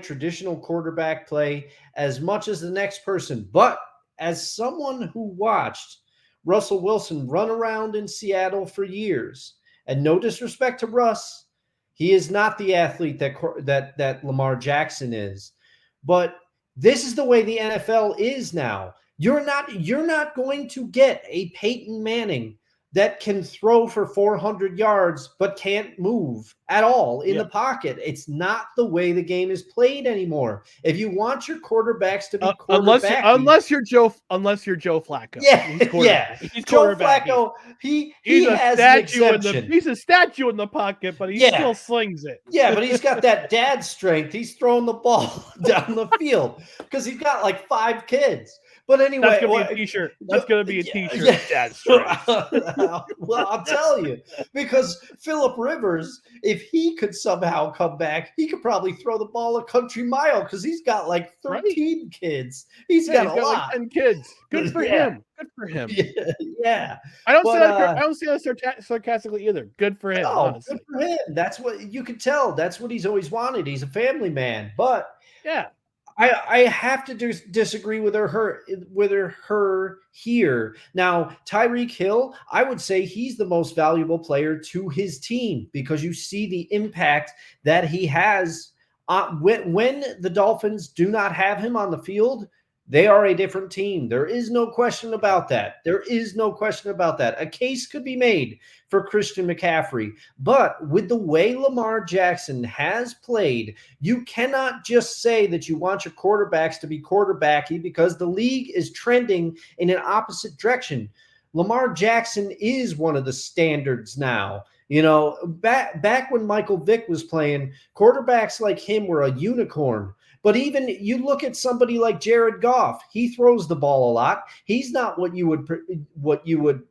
traditional quarterback play as much as the next person, but as someone who watched Russell Wilson run around in Seattle for years, and no disrespect to Russ, he is not the athlete that Lamar Jackson is, but this is the way the NFL is now. You're not going to get a Peyton Manning that can throw for 400 yards but can't move at all in the pocket. It's not the way the game is played anymore. If you want your quarterbacks to be unless you're Joe Flacco. He's Joe Flacco. He has an exception. He's a statue in the pocket, but he still slings it. Yeah, but he's got that dad strength. He's throwing the ball down the field because he's got like 5 kids. But anyway, that's gonna be a T-shirt. That's gonna be a T-shirt. Dad's strength. Well, I'll tell you, because Phillip Rivers, if he could somehow come back, he could probably throw the ball a country mile because he's got like 13 kids. He's got a lot. Like 10 kids. Good for him. Good for him. Yeah. I don't say that sarcastically either. Good for him. No, honestly. good for him. That's what you can tell. That's what he's always wanted. He's a family man. But yeah. I have to disagree with her here. Now, Tyreek Hill, I would say he's the most valuable player to his team because you see the impact that he has. When the Dolphins do not have him on the field, they are a different team. There is no question about that. A case could be made for Christian McCaffrey. But with the way Lamar Jackson has played, you cannot just say that you want your quarterbacks to be quarterbacky because the league is trending in an opposite direction. Lamar Jackson is one of the standards now. Back when Michael Vick was playing, quarterbacks like him were a unicorn. But even you look at somebody like Jared Goff, he throws the ball a lot. He's not what you would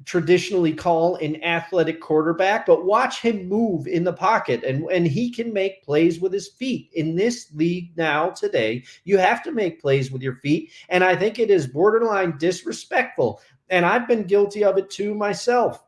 traditionally call an athletic quarterback, but watch him move in the pocket and he can make plays with his feet. In this league now today, you have to make plays with your feet. And I think it is borderline disrespectful. And I've been guilty of it too myself.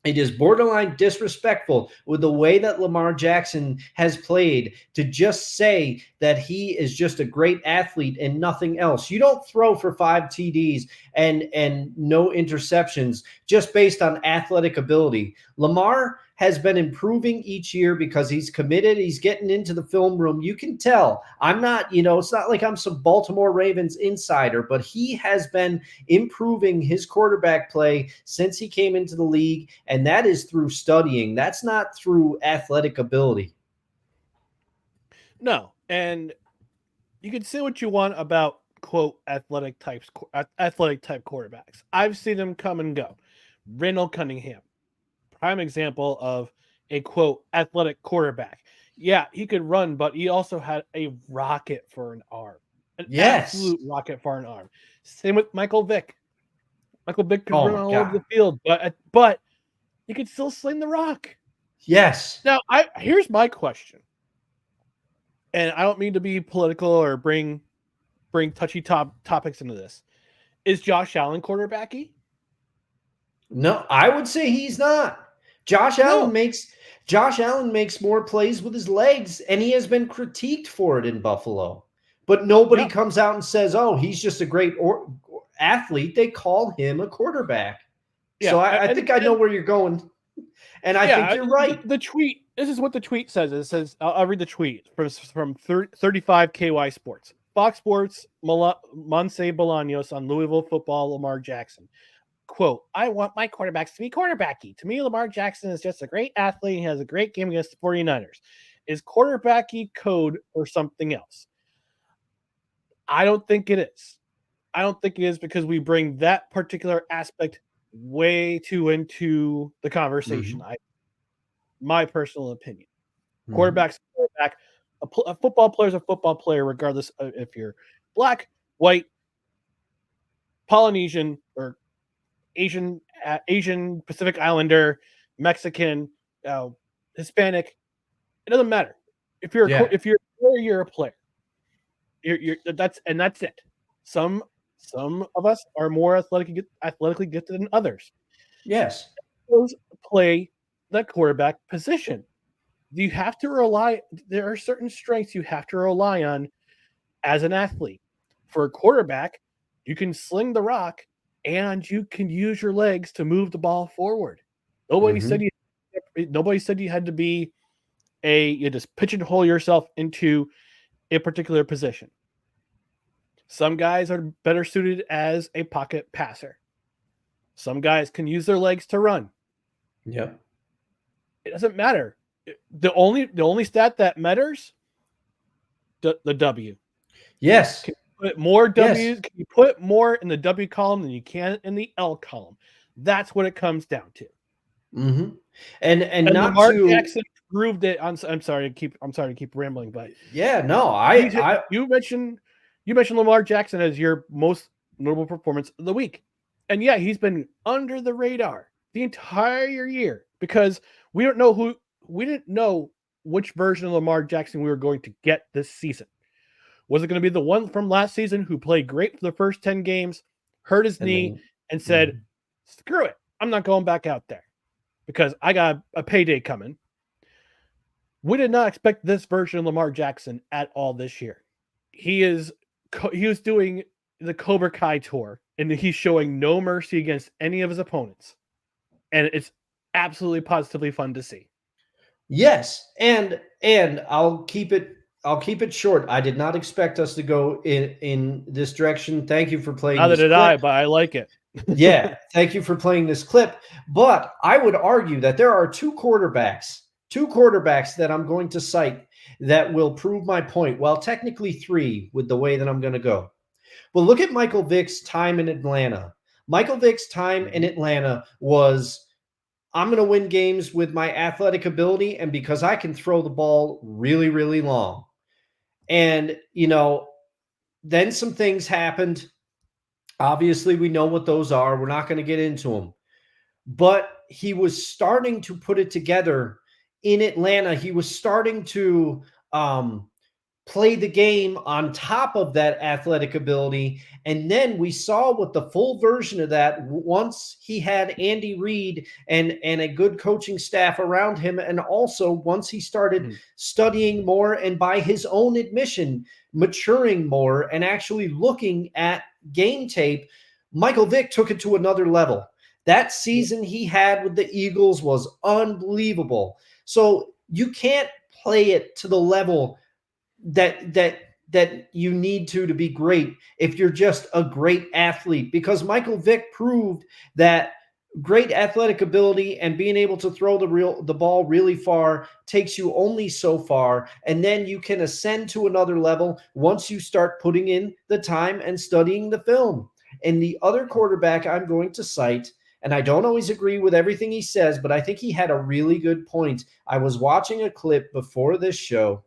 It is borderline disrespectful with the way that Lamar Jackson has played to just say that he is just a great athlete and nothing else. You don't throw for 5 TDs and no interceptions just based on athletic ability. Lamar has been improving each year because he's committed. He's getting into the film room. You can tell. I'm not, it's not like I'm some Baltimore Ravens insider, but he has been improving his quarterback play since he came into the league, and that is through studying. That's not through athletic ability. No, and you can say what you want about quote athletic type quarterbacks. I've seen them come and go. Randall Cunningham, prime example of a quote athletic quarterback. Yeah, he could run, but he also had a rocket for an arm. An absolute rocket for an arm. Same with Michael Vick. Michael Vick could run all over the field, but he could still sling the rock. Yes. Now, here's my question. And I don't mean to be political or bring touchy topics into this. Is Josh Allen quarterbacky? No, I would say he's not. Josh Allen makes more plays with his legs, and he has been critiqued for it in Buffalo. But nobody comes out and says, "Oh, he's just a great athlete." They call him a quarterback. Yeah, so I think I know where you're going, and I think you're right. The tweet. This is what the tweet says. It says, "I'll read the tweet from 35 KY Sports, Fox Sports, Monse Bolaños on Louisville football, Lamar Jackson." Quote, "I want my quarterbacks to be quarterbacky. To me, Lamar Jackson is just a great athlete. He has a great game against the 49ers. Is quarterbacky code or something else?" I don't think it is. I don't think it is because we bring that particular aspect way too into the conversation. My personal opinion. Quarterback's quarterback. A football player is a football player, regardless of if you're black, white, Polynesian, or Asian, Pacific Islander, Mexican, Hispanic. It doesn't matter. If you're a player, you're a player. That's it. Some of us are more athletically gifted than others. Yes. Those play the quarterback position. You have to rely. There are certain strengths you have to rely on as an athlete. For a quarterback, you can sling the rock and you can use your legs to move the ball forward. Nobody said you had to be you just pigeonhole yourself into a particular position. Some guys are better suited as a pocket passer. Some guys can use their legs to run. Yep. It doesn't matter. The only stat that matters, the W. Yes. Can you put more W's? Can you put more in the W column than you can in the L column? That's what it comes down to. And not Lamar Jackson proved it. I'm sorry to keep rambling, but you mentioned Lamar Jackson as your most notable performance of the week, and he's been under the radar the entire year because we didn't know which version of Lamar Jackson we were going to get this season. Was it going to be the one from last season who played great for the first 10 games, hurt his knee, and said, "Screw it, I'm not going back out there because I got a payday coming"? We did not expect this version of Lamar Jackson at all this year. He was doing the Cobra Kai tour, and he's showing no mercy against any of his opponents. And it's absolutely positively fun to see. Yes, and I'll keep it short. I did not expect us to go in this direction. Thank you for playing. Neither did I, but I like it. Thank you for playing this clip. But I would argue that there are two quarterbacks that I'm going to cite that will prove my point. Well, technically 3 with the way that I'm going to go. Well, look at Michael Vick's time in Atlanta. Michael Vick's time in Atlanta was, I'm going to win games with my athletic ability and because I can throw the ball really, really long. And, then some things happened. Obviously, we know what those are. We're not going to get into them. But he was starting to put it together in Atlanta. He was starting to play the game on top of that athletic ability. And then we saw what the full version of that once he had Andy Reid and a good coaching staff around him. And also once he started studying more and by his own admission, maturing more and actually looking at game tape, Michael Vick took it to another level. That season he had with the Eagles was unbelievable. So you can't play it to the level that you need to be great if you're just a great athlete, because Michael Vick proved that great athletic ability and being able to throw the ball really far takes you only so far, and then you can ascend to another level once you start putting in the time and studying the film. And the other quarterback I'm going to cite, and I don't always agree with everything he says, but I think he had a really good point. I was watching a clip before this show,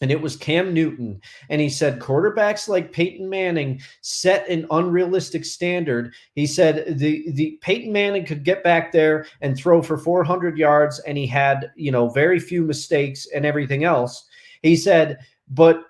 and it was Cam Newton. And he said, quarterbacks like Peyton Manning set an unrealistic standard. He said the Peyton Manning could get back there and throw for 400 yards. And he had, very few mistakes and everything else. He said, but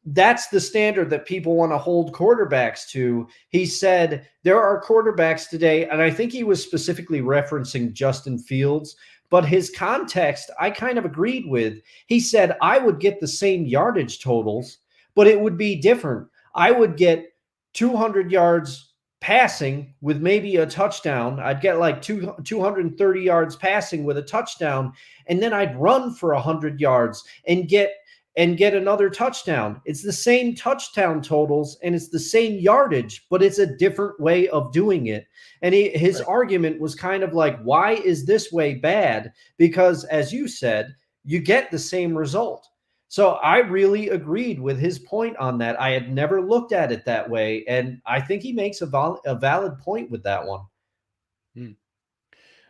that's the standard that people want to hold quarterbacks to. He said, there are quarterbacks today. And I think he was specifically referencing Justin Fields, but his context, I kind of agreed with. He said, I would get the same yardage totals, but it would be different. I would get 200 yards passing with maybe a touchdown. I'd get like 230 yards passing with a touchdown, and then I'd run for 100 yards and get another touchdown. It's the same touchdown totals and it's the same yardage, but it's a different way of doing it. And his argument was kind of like, why is this way bad? Because as you said, you get the same result. So I really agreed with his point on that. I had never looked at it that way. And I think he makes a valid point with that one.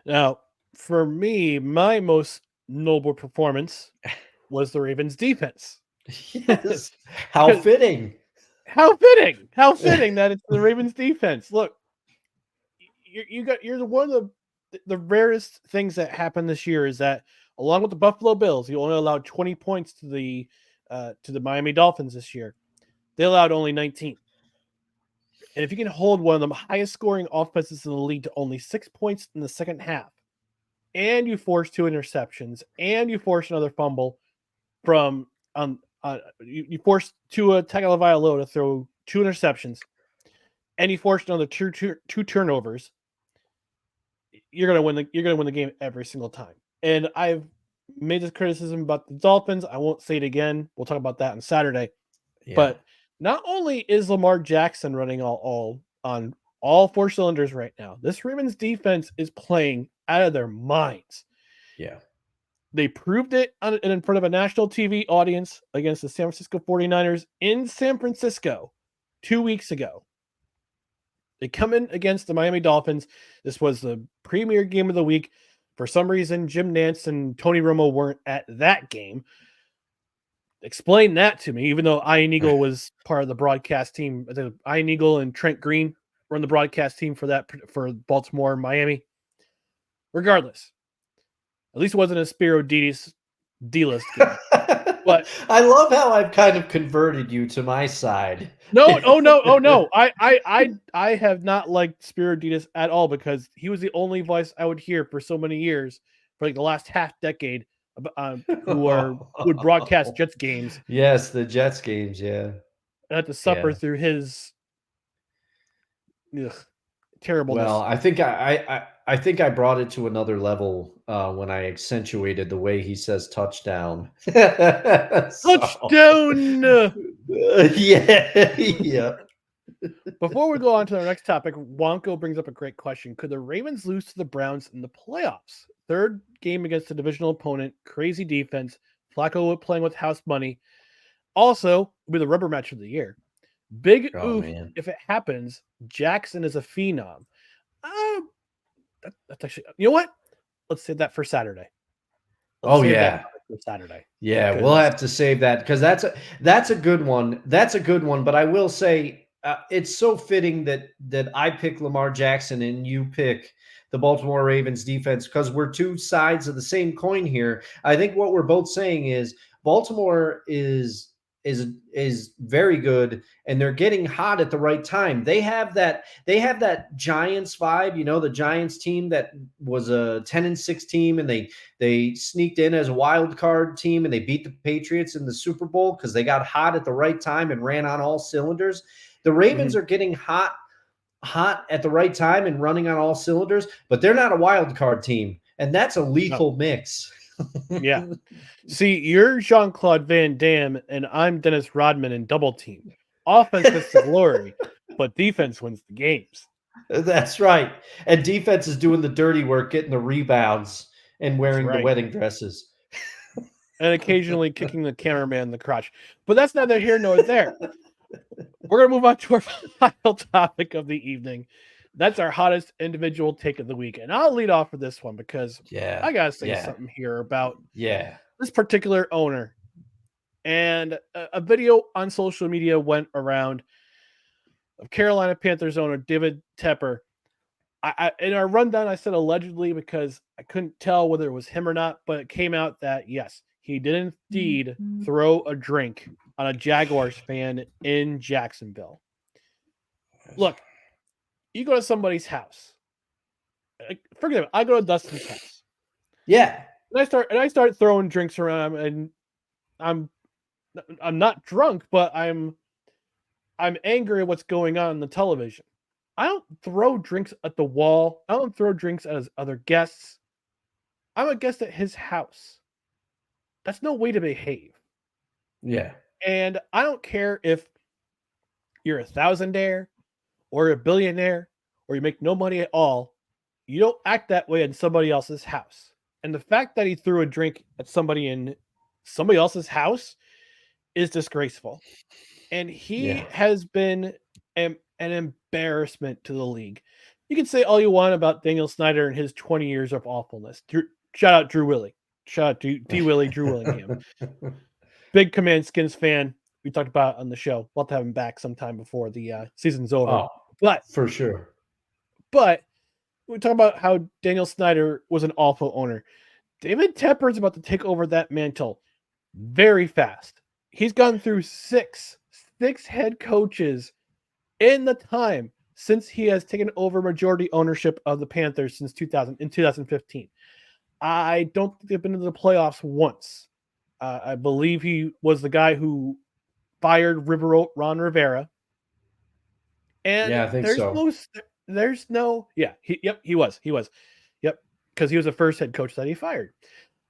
Now, for me, my most noble performance was the Ravens defense. Yes. How fitting. How fitting that it's the Ravens defense. Look, you're one of the rarest things that happened this year is that along with the Buffalo Bills, you only allowed 20 points to the Miami Dolphins this year. They allowed only 19. And if you can hold one of the highest scoring offenses in the league to only 6 points in the second half, and you force 2 interceptions, and you force another fumble from you forced Tua Tagovailoa to throw 2 interceptions, and you forced another two turnovers, you're gonna win the game every single time. And I've made this criticism about the Dolphins. I won't say it again. We'll talk about that on Saturday. Yeah. But not only is Lamar Jackson running on all 4 cylinders right now, this Ravens defense is playing out of their minds. Yeah. They proved it in front of a national TV audience against the San Francisco 49ers in San Francisco 2 weeks ago. They come in against the Miami Dolphins. This was the premier game of the week. For some reason, Jim Nantz and Tony Romo weren't at that game. Explain that to me, even though Ian Eagle was part of the broadcast team. Ian Eagle and Trent Green were on the broadcast team for Baltimore and Miami. Regardless, at least it wasn't a Spiro D-list game. But I love how I've kind of converted you to my side. No. I have not liked Spiro D-list at all because he was the only voice I would hear for so many years, for like the last half decade, who would broadcast Jets games. Yes, the Jets games, yeah. I had to suffer through his terribleness. Well, I think I brought it to another level when I accentuated the way he says touchdown. Touchdown! Yeah. Before we go on to our next topic, Wonko brings up a great question. Could the Ravens lose to the Browns in the playoffs? Third game against a divisional opponent, crazy defense, Flacco playing with house money. Also, it'll be the rubber match of the year. Big oof, man. If it happens, Jackson is a phenom. That's actually, you know what? Let's save that for Saturday. For Saturday. Yeah, we'll have to save that because that's a good one. That's a good one. But I will say it's so fitting that I pick Lamar Jackson and you pick the Baltimore Ravens defense because we're two sides of the same coin here. I think what we're both saying is Baltimore is very good, and they're getting hot at the right time. They have that Giants vibe, the Giants team that was a 10-6 team, and they sneaked in as a wild card team, and they beat the Patriots in the Super Bowl because they got hot at the right time and ran on all cylinders. The Ravens are getting hot at the right time and running on all cylinders, but they're not a wild card team, and that's a lethal mix. Yeah. See, you're Jean-Claude Van Damme, and I'm Dennis Rodman in Double Team. Offense gets the glory, but defense wins the games. That's right. And defense is doing the dirty work, getting the rebounds and wearing the wedding dresses. And occasionally kicking the cameraman in the crotch. But that's neither here nor there. We're going to move on to our final topic of the evening. That's our hottest individual take of the week. And I'll lead off with this one because I got to say something here about this particular owner. And a video on social media went around of Carolina Panthers owner David Tepper. In our rundown, I said allegedly because I couldn't tell whether it was him or not, but it came out that, yes, he did indeed throw a drink on a Jaguars fan in Jacksonville. Look, you go to somebody's house. Forget it. I go to Dustin's house. Yeah. And I start throwing drinks around, and I'm not drunk, but I'm angry at what's going on the television. I don't throw drinks at the wall. I don't throw drinks at his other guests. I'm a guest at his house. That's no way to behave. Yeah. And I don't care if you're a thousandaire or a billionaire or you make no money at all. You don't act that way in somebody else's house. And the fact that he threw a drink at somebody in somebody else's house is disgraceful. And he has been an embarrassment to the league. You can say all you want about Daniel Snyder and his 20 years of awfulness. Shout out Drew Willie. Shout out to D. Willie, Drew Willingham. Big Command Skins fan. We talked about it on the show. We'll have to have him back sometime before the season's over. Oh, but for sure. But we talk about how Daniel Snyder was an awful owner. David Tepper is about to take over that mantle very fast. He's gone through six head coaches in the time since he has taken over majority ownership of the Panthers since 2015. I don't think they've been to the playoffs once. I believe he was the guy who fired Ron Rivera. And I think so. He was. Yep. Because he was the first head coach that he fired.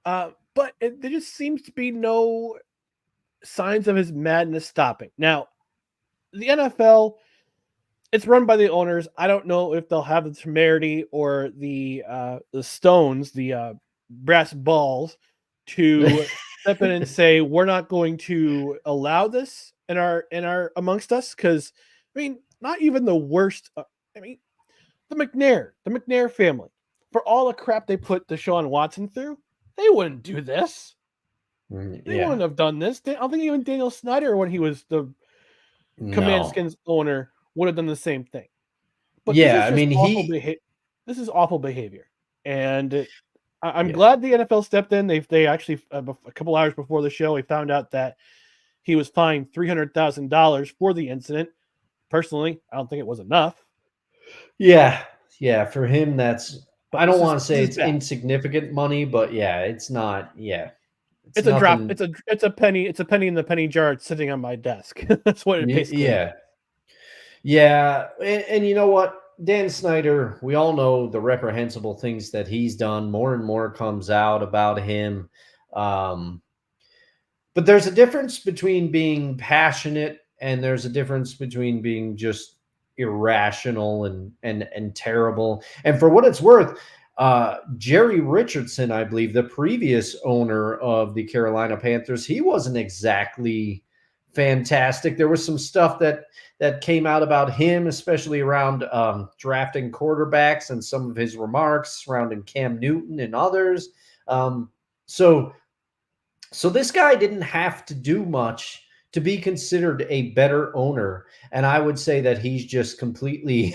But there just seems to be no signs of his madness stopping. Now, the NFL, it's run by the owners. I don't know if they'll have the temerity or the stones, the brass balls, to step in and say we're not going to allow this in our amongst us. Because not even the worst. The McNair family, for all the crap they put Deshaun Watson through, they wouldn't do this. They wouldn't have done this. I don't think even Daniel Snyder, when he was the Command Skins owner, would have done the same thing. But this is awful behavior, and I'm glad the NFL stepped in. They actually a couple hours before the show, we found out that he was fined $300,000 for the incident. Personally, I don't think it was enough. Yeah, for him, that's. I don't want to say it's insignificant money, but it's not. Yeah, it's a drop. It's a penny. It's a penny in the penny jar. It's sitting on my desk. That's what it basically. Yeah, and you know what, Dan Snyder. We all know the reprehensible things that he's done. More and more comes out about him. But there's a difference between being passionate and there's a difference between being just irrational and terrible. And for what it's worth, Jerry Richardson, I believe, the previous owner of the Carolina Panthers, he wasn't exactly fantastic. There was some stuff that came out about him, especially around drafting quarterbacks and some of his remarks surrounding Cam Newton and others. So this guy didn't have to do much to be considered a better owner. And I would say that he's just completely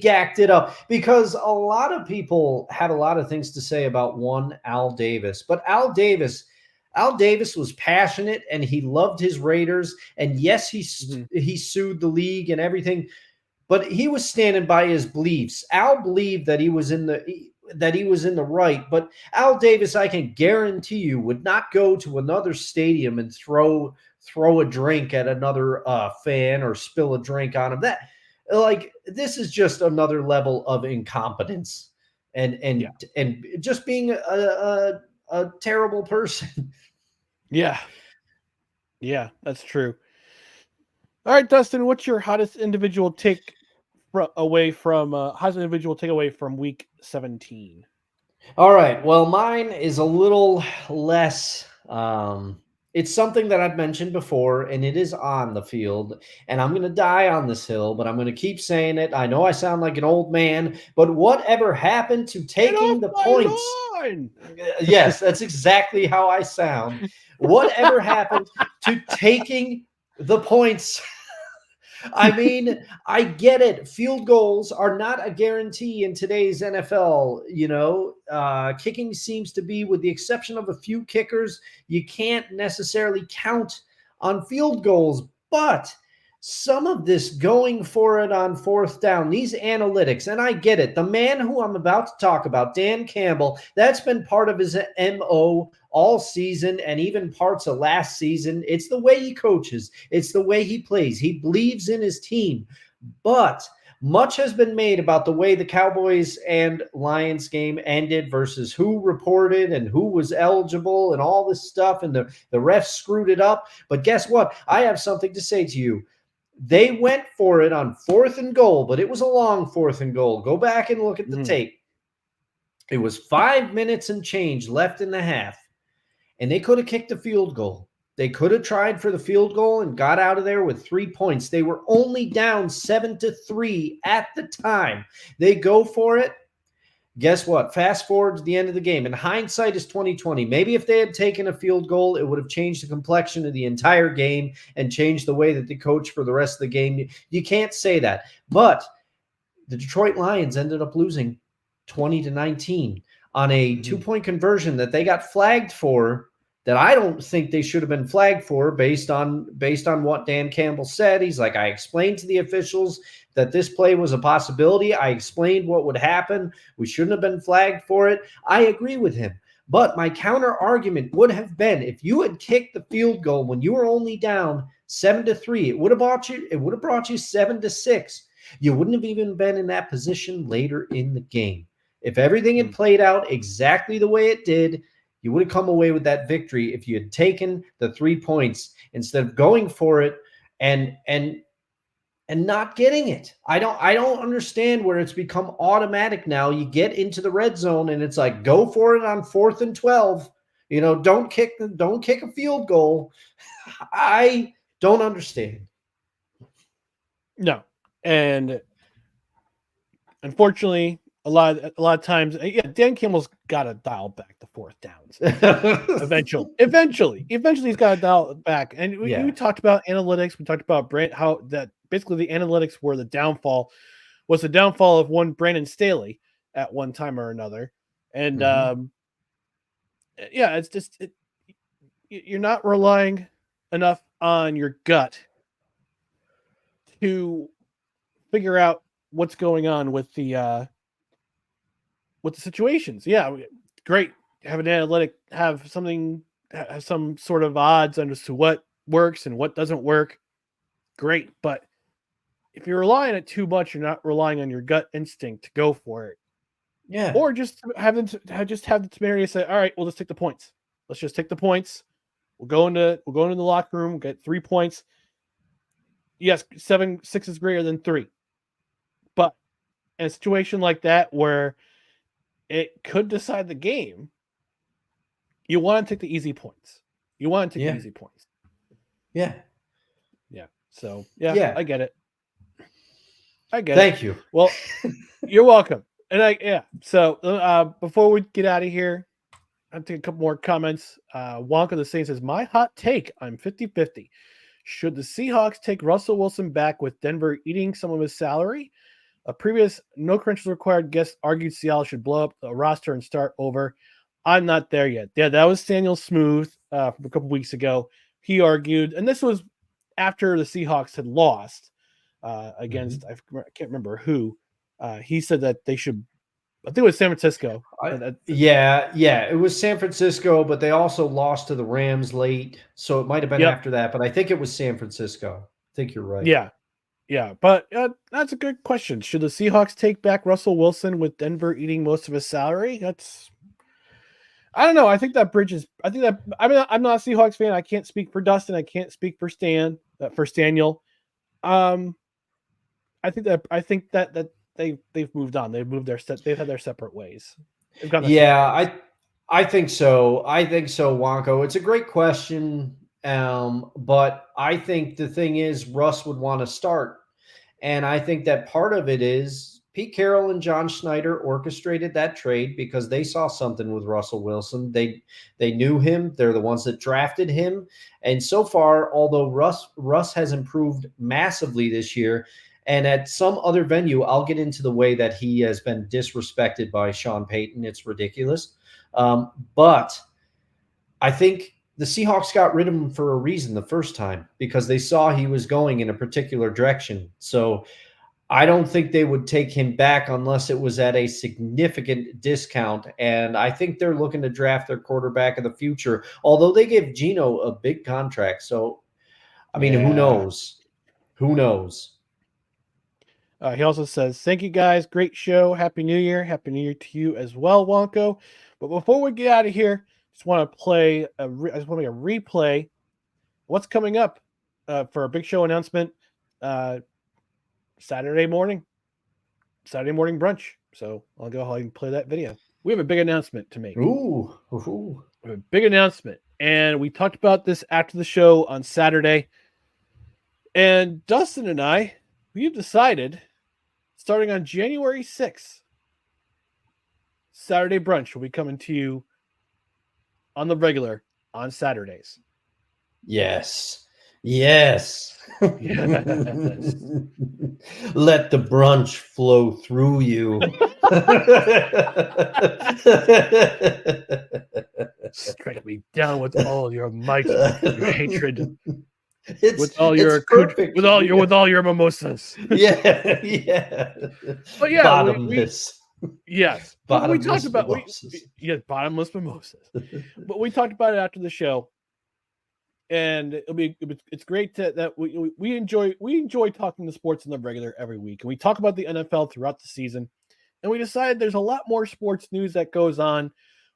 gacked it up, because a lot of people had a lot of things to say about one Al Davis. But Al Davis, Al Davis was passionate and he loved his Raiders. And yes, he sued the league and everything, but he was standing by his beliefs. Al believed that he was in the right, but Al Davis, I can guarantee you, would not go to another stadium and throw a drink at another fan or spill a drink on him. This is just another level of incompetence and just being a terrible person. Yeah, that's true. All right, Dustin, what's your hottest individual takeaway from week 17? All right. Well, mine is a little less. It's something that I've mentioned before, and it is on the field. And I'm going to die on this hill, but I'm going to keep saying it. I know I sound like an old man, but whatever happened to taking the points? Yes, that's exactly how I sound. Whatever happened to taking the points? I mean, I get it. Field goals are not a guarantee in today's NFL. Kicking seems to be, with the exception of a few kickers, you can't necessarily count on field goals. But some of this going for it on fourth down, these analytics, and I get it. The man who I'm about to talk about, Dan Campbell, that's been part of his MO all season and even parts of last season. It's the way he coaches. It's the way he plays. He believes in his team. But much has been made about the way the Cowboys and Lions game ended versus who reported and who was eligible and all this stuff, and the refs screwed it up. But guess what? I have something to say to you. They went for it on 4th and goal, but it was a long 4th and goal. Go back and look at the tape. It was 5 minutes and change left in the half, and they could have kicked a field goal. They could have tried for the field goal and got out of there with 3 points. They were only down 7-3 at the time. They go for it. Guess what? Fast forward to the end of the game. And hindsight is 2020. Maybe if they had taken a field goal, it would have changed the complexion of the entire game and changed the way that they coach for the rest of the game. You can't say that. But the Detroit Lions ended up losing 20-19 on a 2-point conversion that they got flagged for, that I don't think they should have been flagged for based on what Dan Campbell said. He's like, I explained to the officials that this play was a possibility. I explained what would happen. We shouldn't have been flagged for it. I agree with him. But my counter argument would have been, if you had kicked the field goal when you were only down 7-3, it would have brought you 7-6. You wouldn't have even been in that position later in the game. If everything had played out exactly the way it did, you would have come away with that victory if you had taken the 3 points instead of going for it and not getting it. I don't understand where it's become automatic now. You get into the red zone and it's like, go for it on 4th and 12. Don't kick a field goal. I don't understand. No. And unfortunately, a lot of times, Dan Campbell's got to dial back the 4th downs. Eventually, he's got to dial it back. And we talked about analytics. We talked about how that basically the analytics were the downfall of one Brandon Staley at one time or another. And it's just you're not relying enough on your gut to figure out what's going on with the situations. Yeah, great. Have an analytic, have some sort of odds as to what works and what doesn't work. Great. But if you're relying on it too much, you're not relying on your gut instinct to go for it. Yeah. Or just have the temerity to say, all right, we'll just take the points. Let's just take the points. We'll go into the locker room, get 3 points. Yes, 6 is greater than 3. But in a situation like that where it could decide the game, you want to take the easy points. Yeah. Yeah. So, I get it. Thank you. Well, you're welcome. And so before we get out of here, I'll take a couple more comments. Wonka the Saint says, my hot take, I'm 50-50. Should the Seahawks take Russell Wilson back with Denver eating some of his salary? A previous no credentials required guest argued Seattle should blow up the roster and start over. I'm not there yet. Yeah, that was Daniel Smooth from a couple weeks ago. He argued, and this was after the Seahawks had lost against, I can't remember who. He said that they should, I think it was San Francisco. It was San Francisco, but they also lost to the Rams late. So it might have been after that, but I think it was San Francisco. I think you're right. Yeah, but that's a good question. Should the Seahawks take back Russell Wilson with Denver eating most of his salary? I don't know. I think that bridge is. I'm not a Seahawks fan. I can't speak for Dustin. I can't speak for Staniel. I think that they've moved on. They've moved they've had their separate ways. I think so. I think so, Wonko. It's a great question. But I think the thing is Russ would want to start. And I think that part of it is Pete Carroll and John Schneider orchestrated that trade because they saw something with Russell Wilson. They knew him. They're the ones that drafted him. And so far, although Russ has improved massively this year, and at some other venue, I'll get into the way that he has been disrespected by Sean Payton. It's ridiculous. But I think the Seahawks got rid of him for a reason the first time because they saw he was going in a particular direction. So I don't think they would take him back unless it was at a significant discount. And I think they're looking to draft their quarterback of the future, although they gave Geno a big contract. So, I mean, who knows? Who knows? He also says, thank you guys. Great show. Happy New Year. Happy New Year to you as well, Wonko. But before we get out of here, I just want to make a replay. What's coming up for a big show announcement Saturday morning brunch. So I'll go ahead and play that video. We have a big announcement to make. Ooh. We have a big announcement. And we talked about this after the show on Saturday. And Dustin and I, we've decided, starting on January 6th, Saturday brunch will be coming to you on the regular on Saturdays. Yes. Yes. Let the brunch flow through you. Strike me down with all your might, your hatred. With all your mimosas. Yeah. But yeah, bottomless. Yes. Bottomless we talked about mimosas. Bottomless mimosas. But we talked about it after the show. And it's great that we enjoy talking to sports in the regular every week. And we talk about the NFL throughout the season. And we decided there's a lot more sports news that goes on,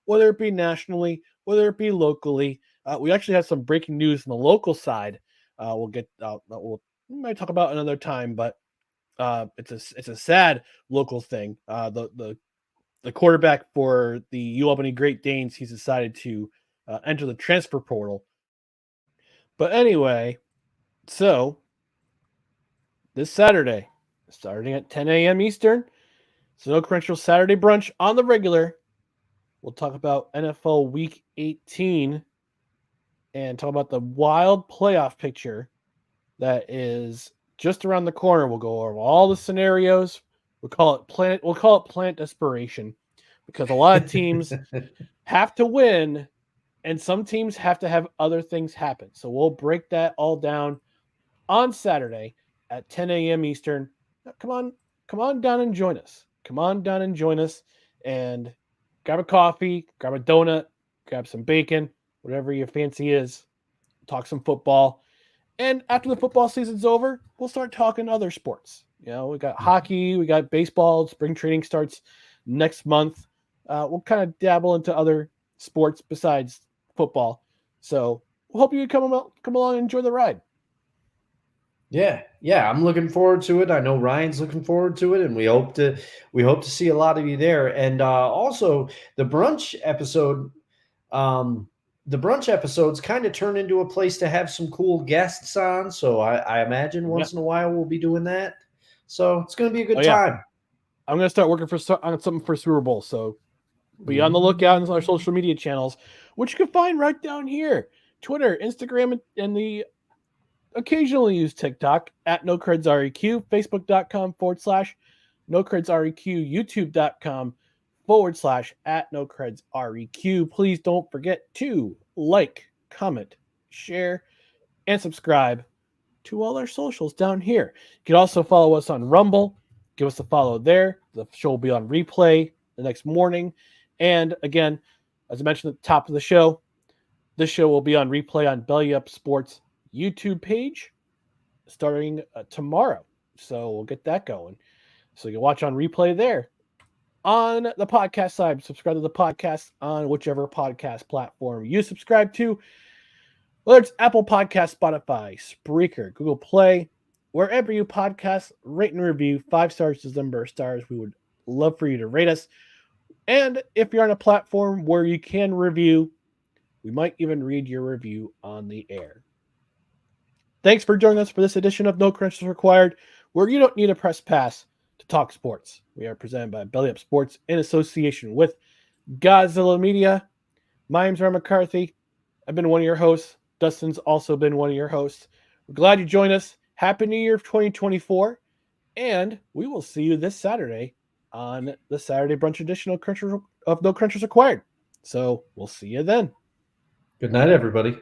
whether it be nationally, whether it be locally. We actually have some breaking news on the local side. We might talk about another time, but it's a sad local thing. The quarterback for the UAlbany Great Danes, he's decided to enter the transfer portal. But anyway, so this Saturday, starting at 10 a.m. Eastern, Snow Crunchel Saturday brunch on the regular. We'll talk about NFL Week 18 and talk about the wild playoff picture that is just around the corner. We'll go over all the scenarios. We'll call it Planet Desperation, because a lot of teams have to win and some teams have to have other things happen. So we'll break that all down on Saturday at 10 a.m. Eastern. Come on down and join us. Come on down and join us and grab a coffee, grab a donut, grab some bacon, whatever your fancy is. Talk some football. And after the football season's over, we'll start talking other sports. You know, we got hockey, we got baseball. Spring training starts next month. We'll kind of dabble into other sports besides football. So we'll hope you come along and enjoy the ride. Yeah, I'm looking forward to it. I know Ryan's looking forward to it, and we hope to see a lot of you there. And also the brunch episode. The brunch episodes kind of turn into a place to have some cool guests on. So I imagine once in a while we'll be doing that. So it's going to be a good time. I'm going to start working on something for Super Bowl. So be on the lookout on our social media channels, which you can find right down here. Twitter, Instagram, and the occasionally use TikTok at NoCredsREQ, Facebook.com/NoCredsREQ, YouTube.com/NoCredsREQ, @NoCredsREQ. Please don't forget to like, comment, share, and subscribe to all our socials down here. You can also follow us on Rumble. Give us a follow there. The show will be on replay the next morning. And again, as I mentioned at the top of the show, this show will be on replay on Belly Up Sports YouTube page starting tomorrow. So we'll get that going. So you can watch on replay there. On the podcast side, subscribe to the podcast on whichever podcast platform you subscribe to, whether it's Apple Podcasts, Spotify, Spreaker, Google Play, wherever you podcast, rate and review. 5 stars is the number of stars. We would love for you to rate us. And if you're on a platform where you can review, we might even read your review on the air. Thanks for joining us for this edition of No Credentials Required, where you don't need a press pass to talk sports. We are presented by Belly Up Sports in association with Godzilla Media. My name's Ryan McCarthy. I've been one of your hosts. Dustin's also been one of your hosts. We're glad you joined us. Happy New Year of 2024. And we will see you this Saturday on the Saturday brunch edition of No Credentials Required. So we'll see you then. Good night, everybody.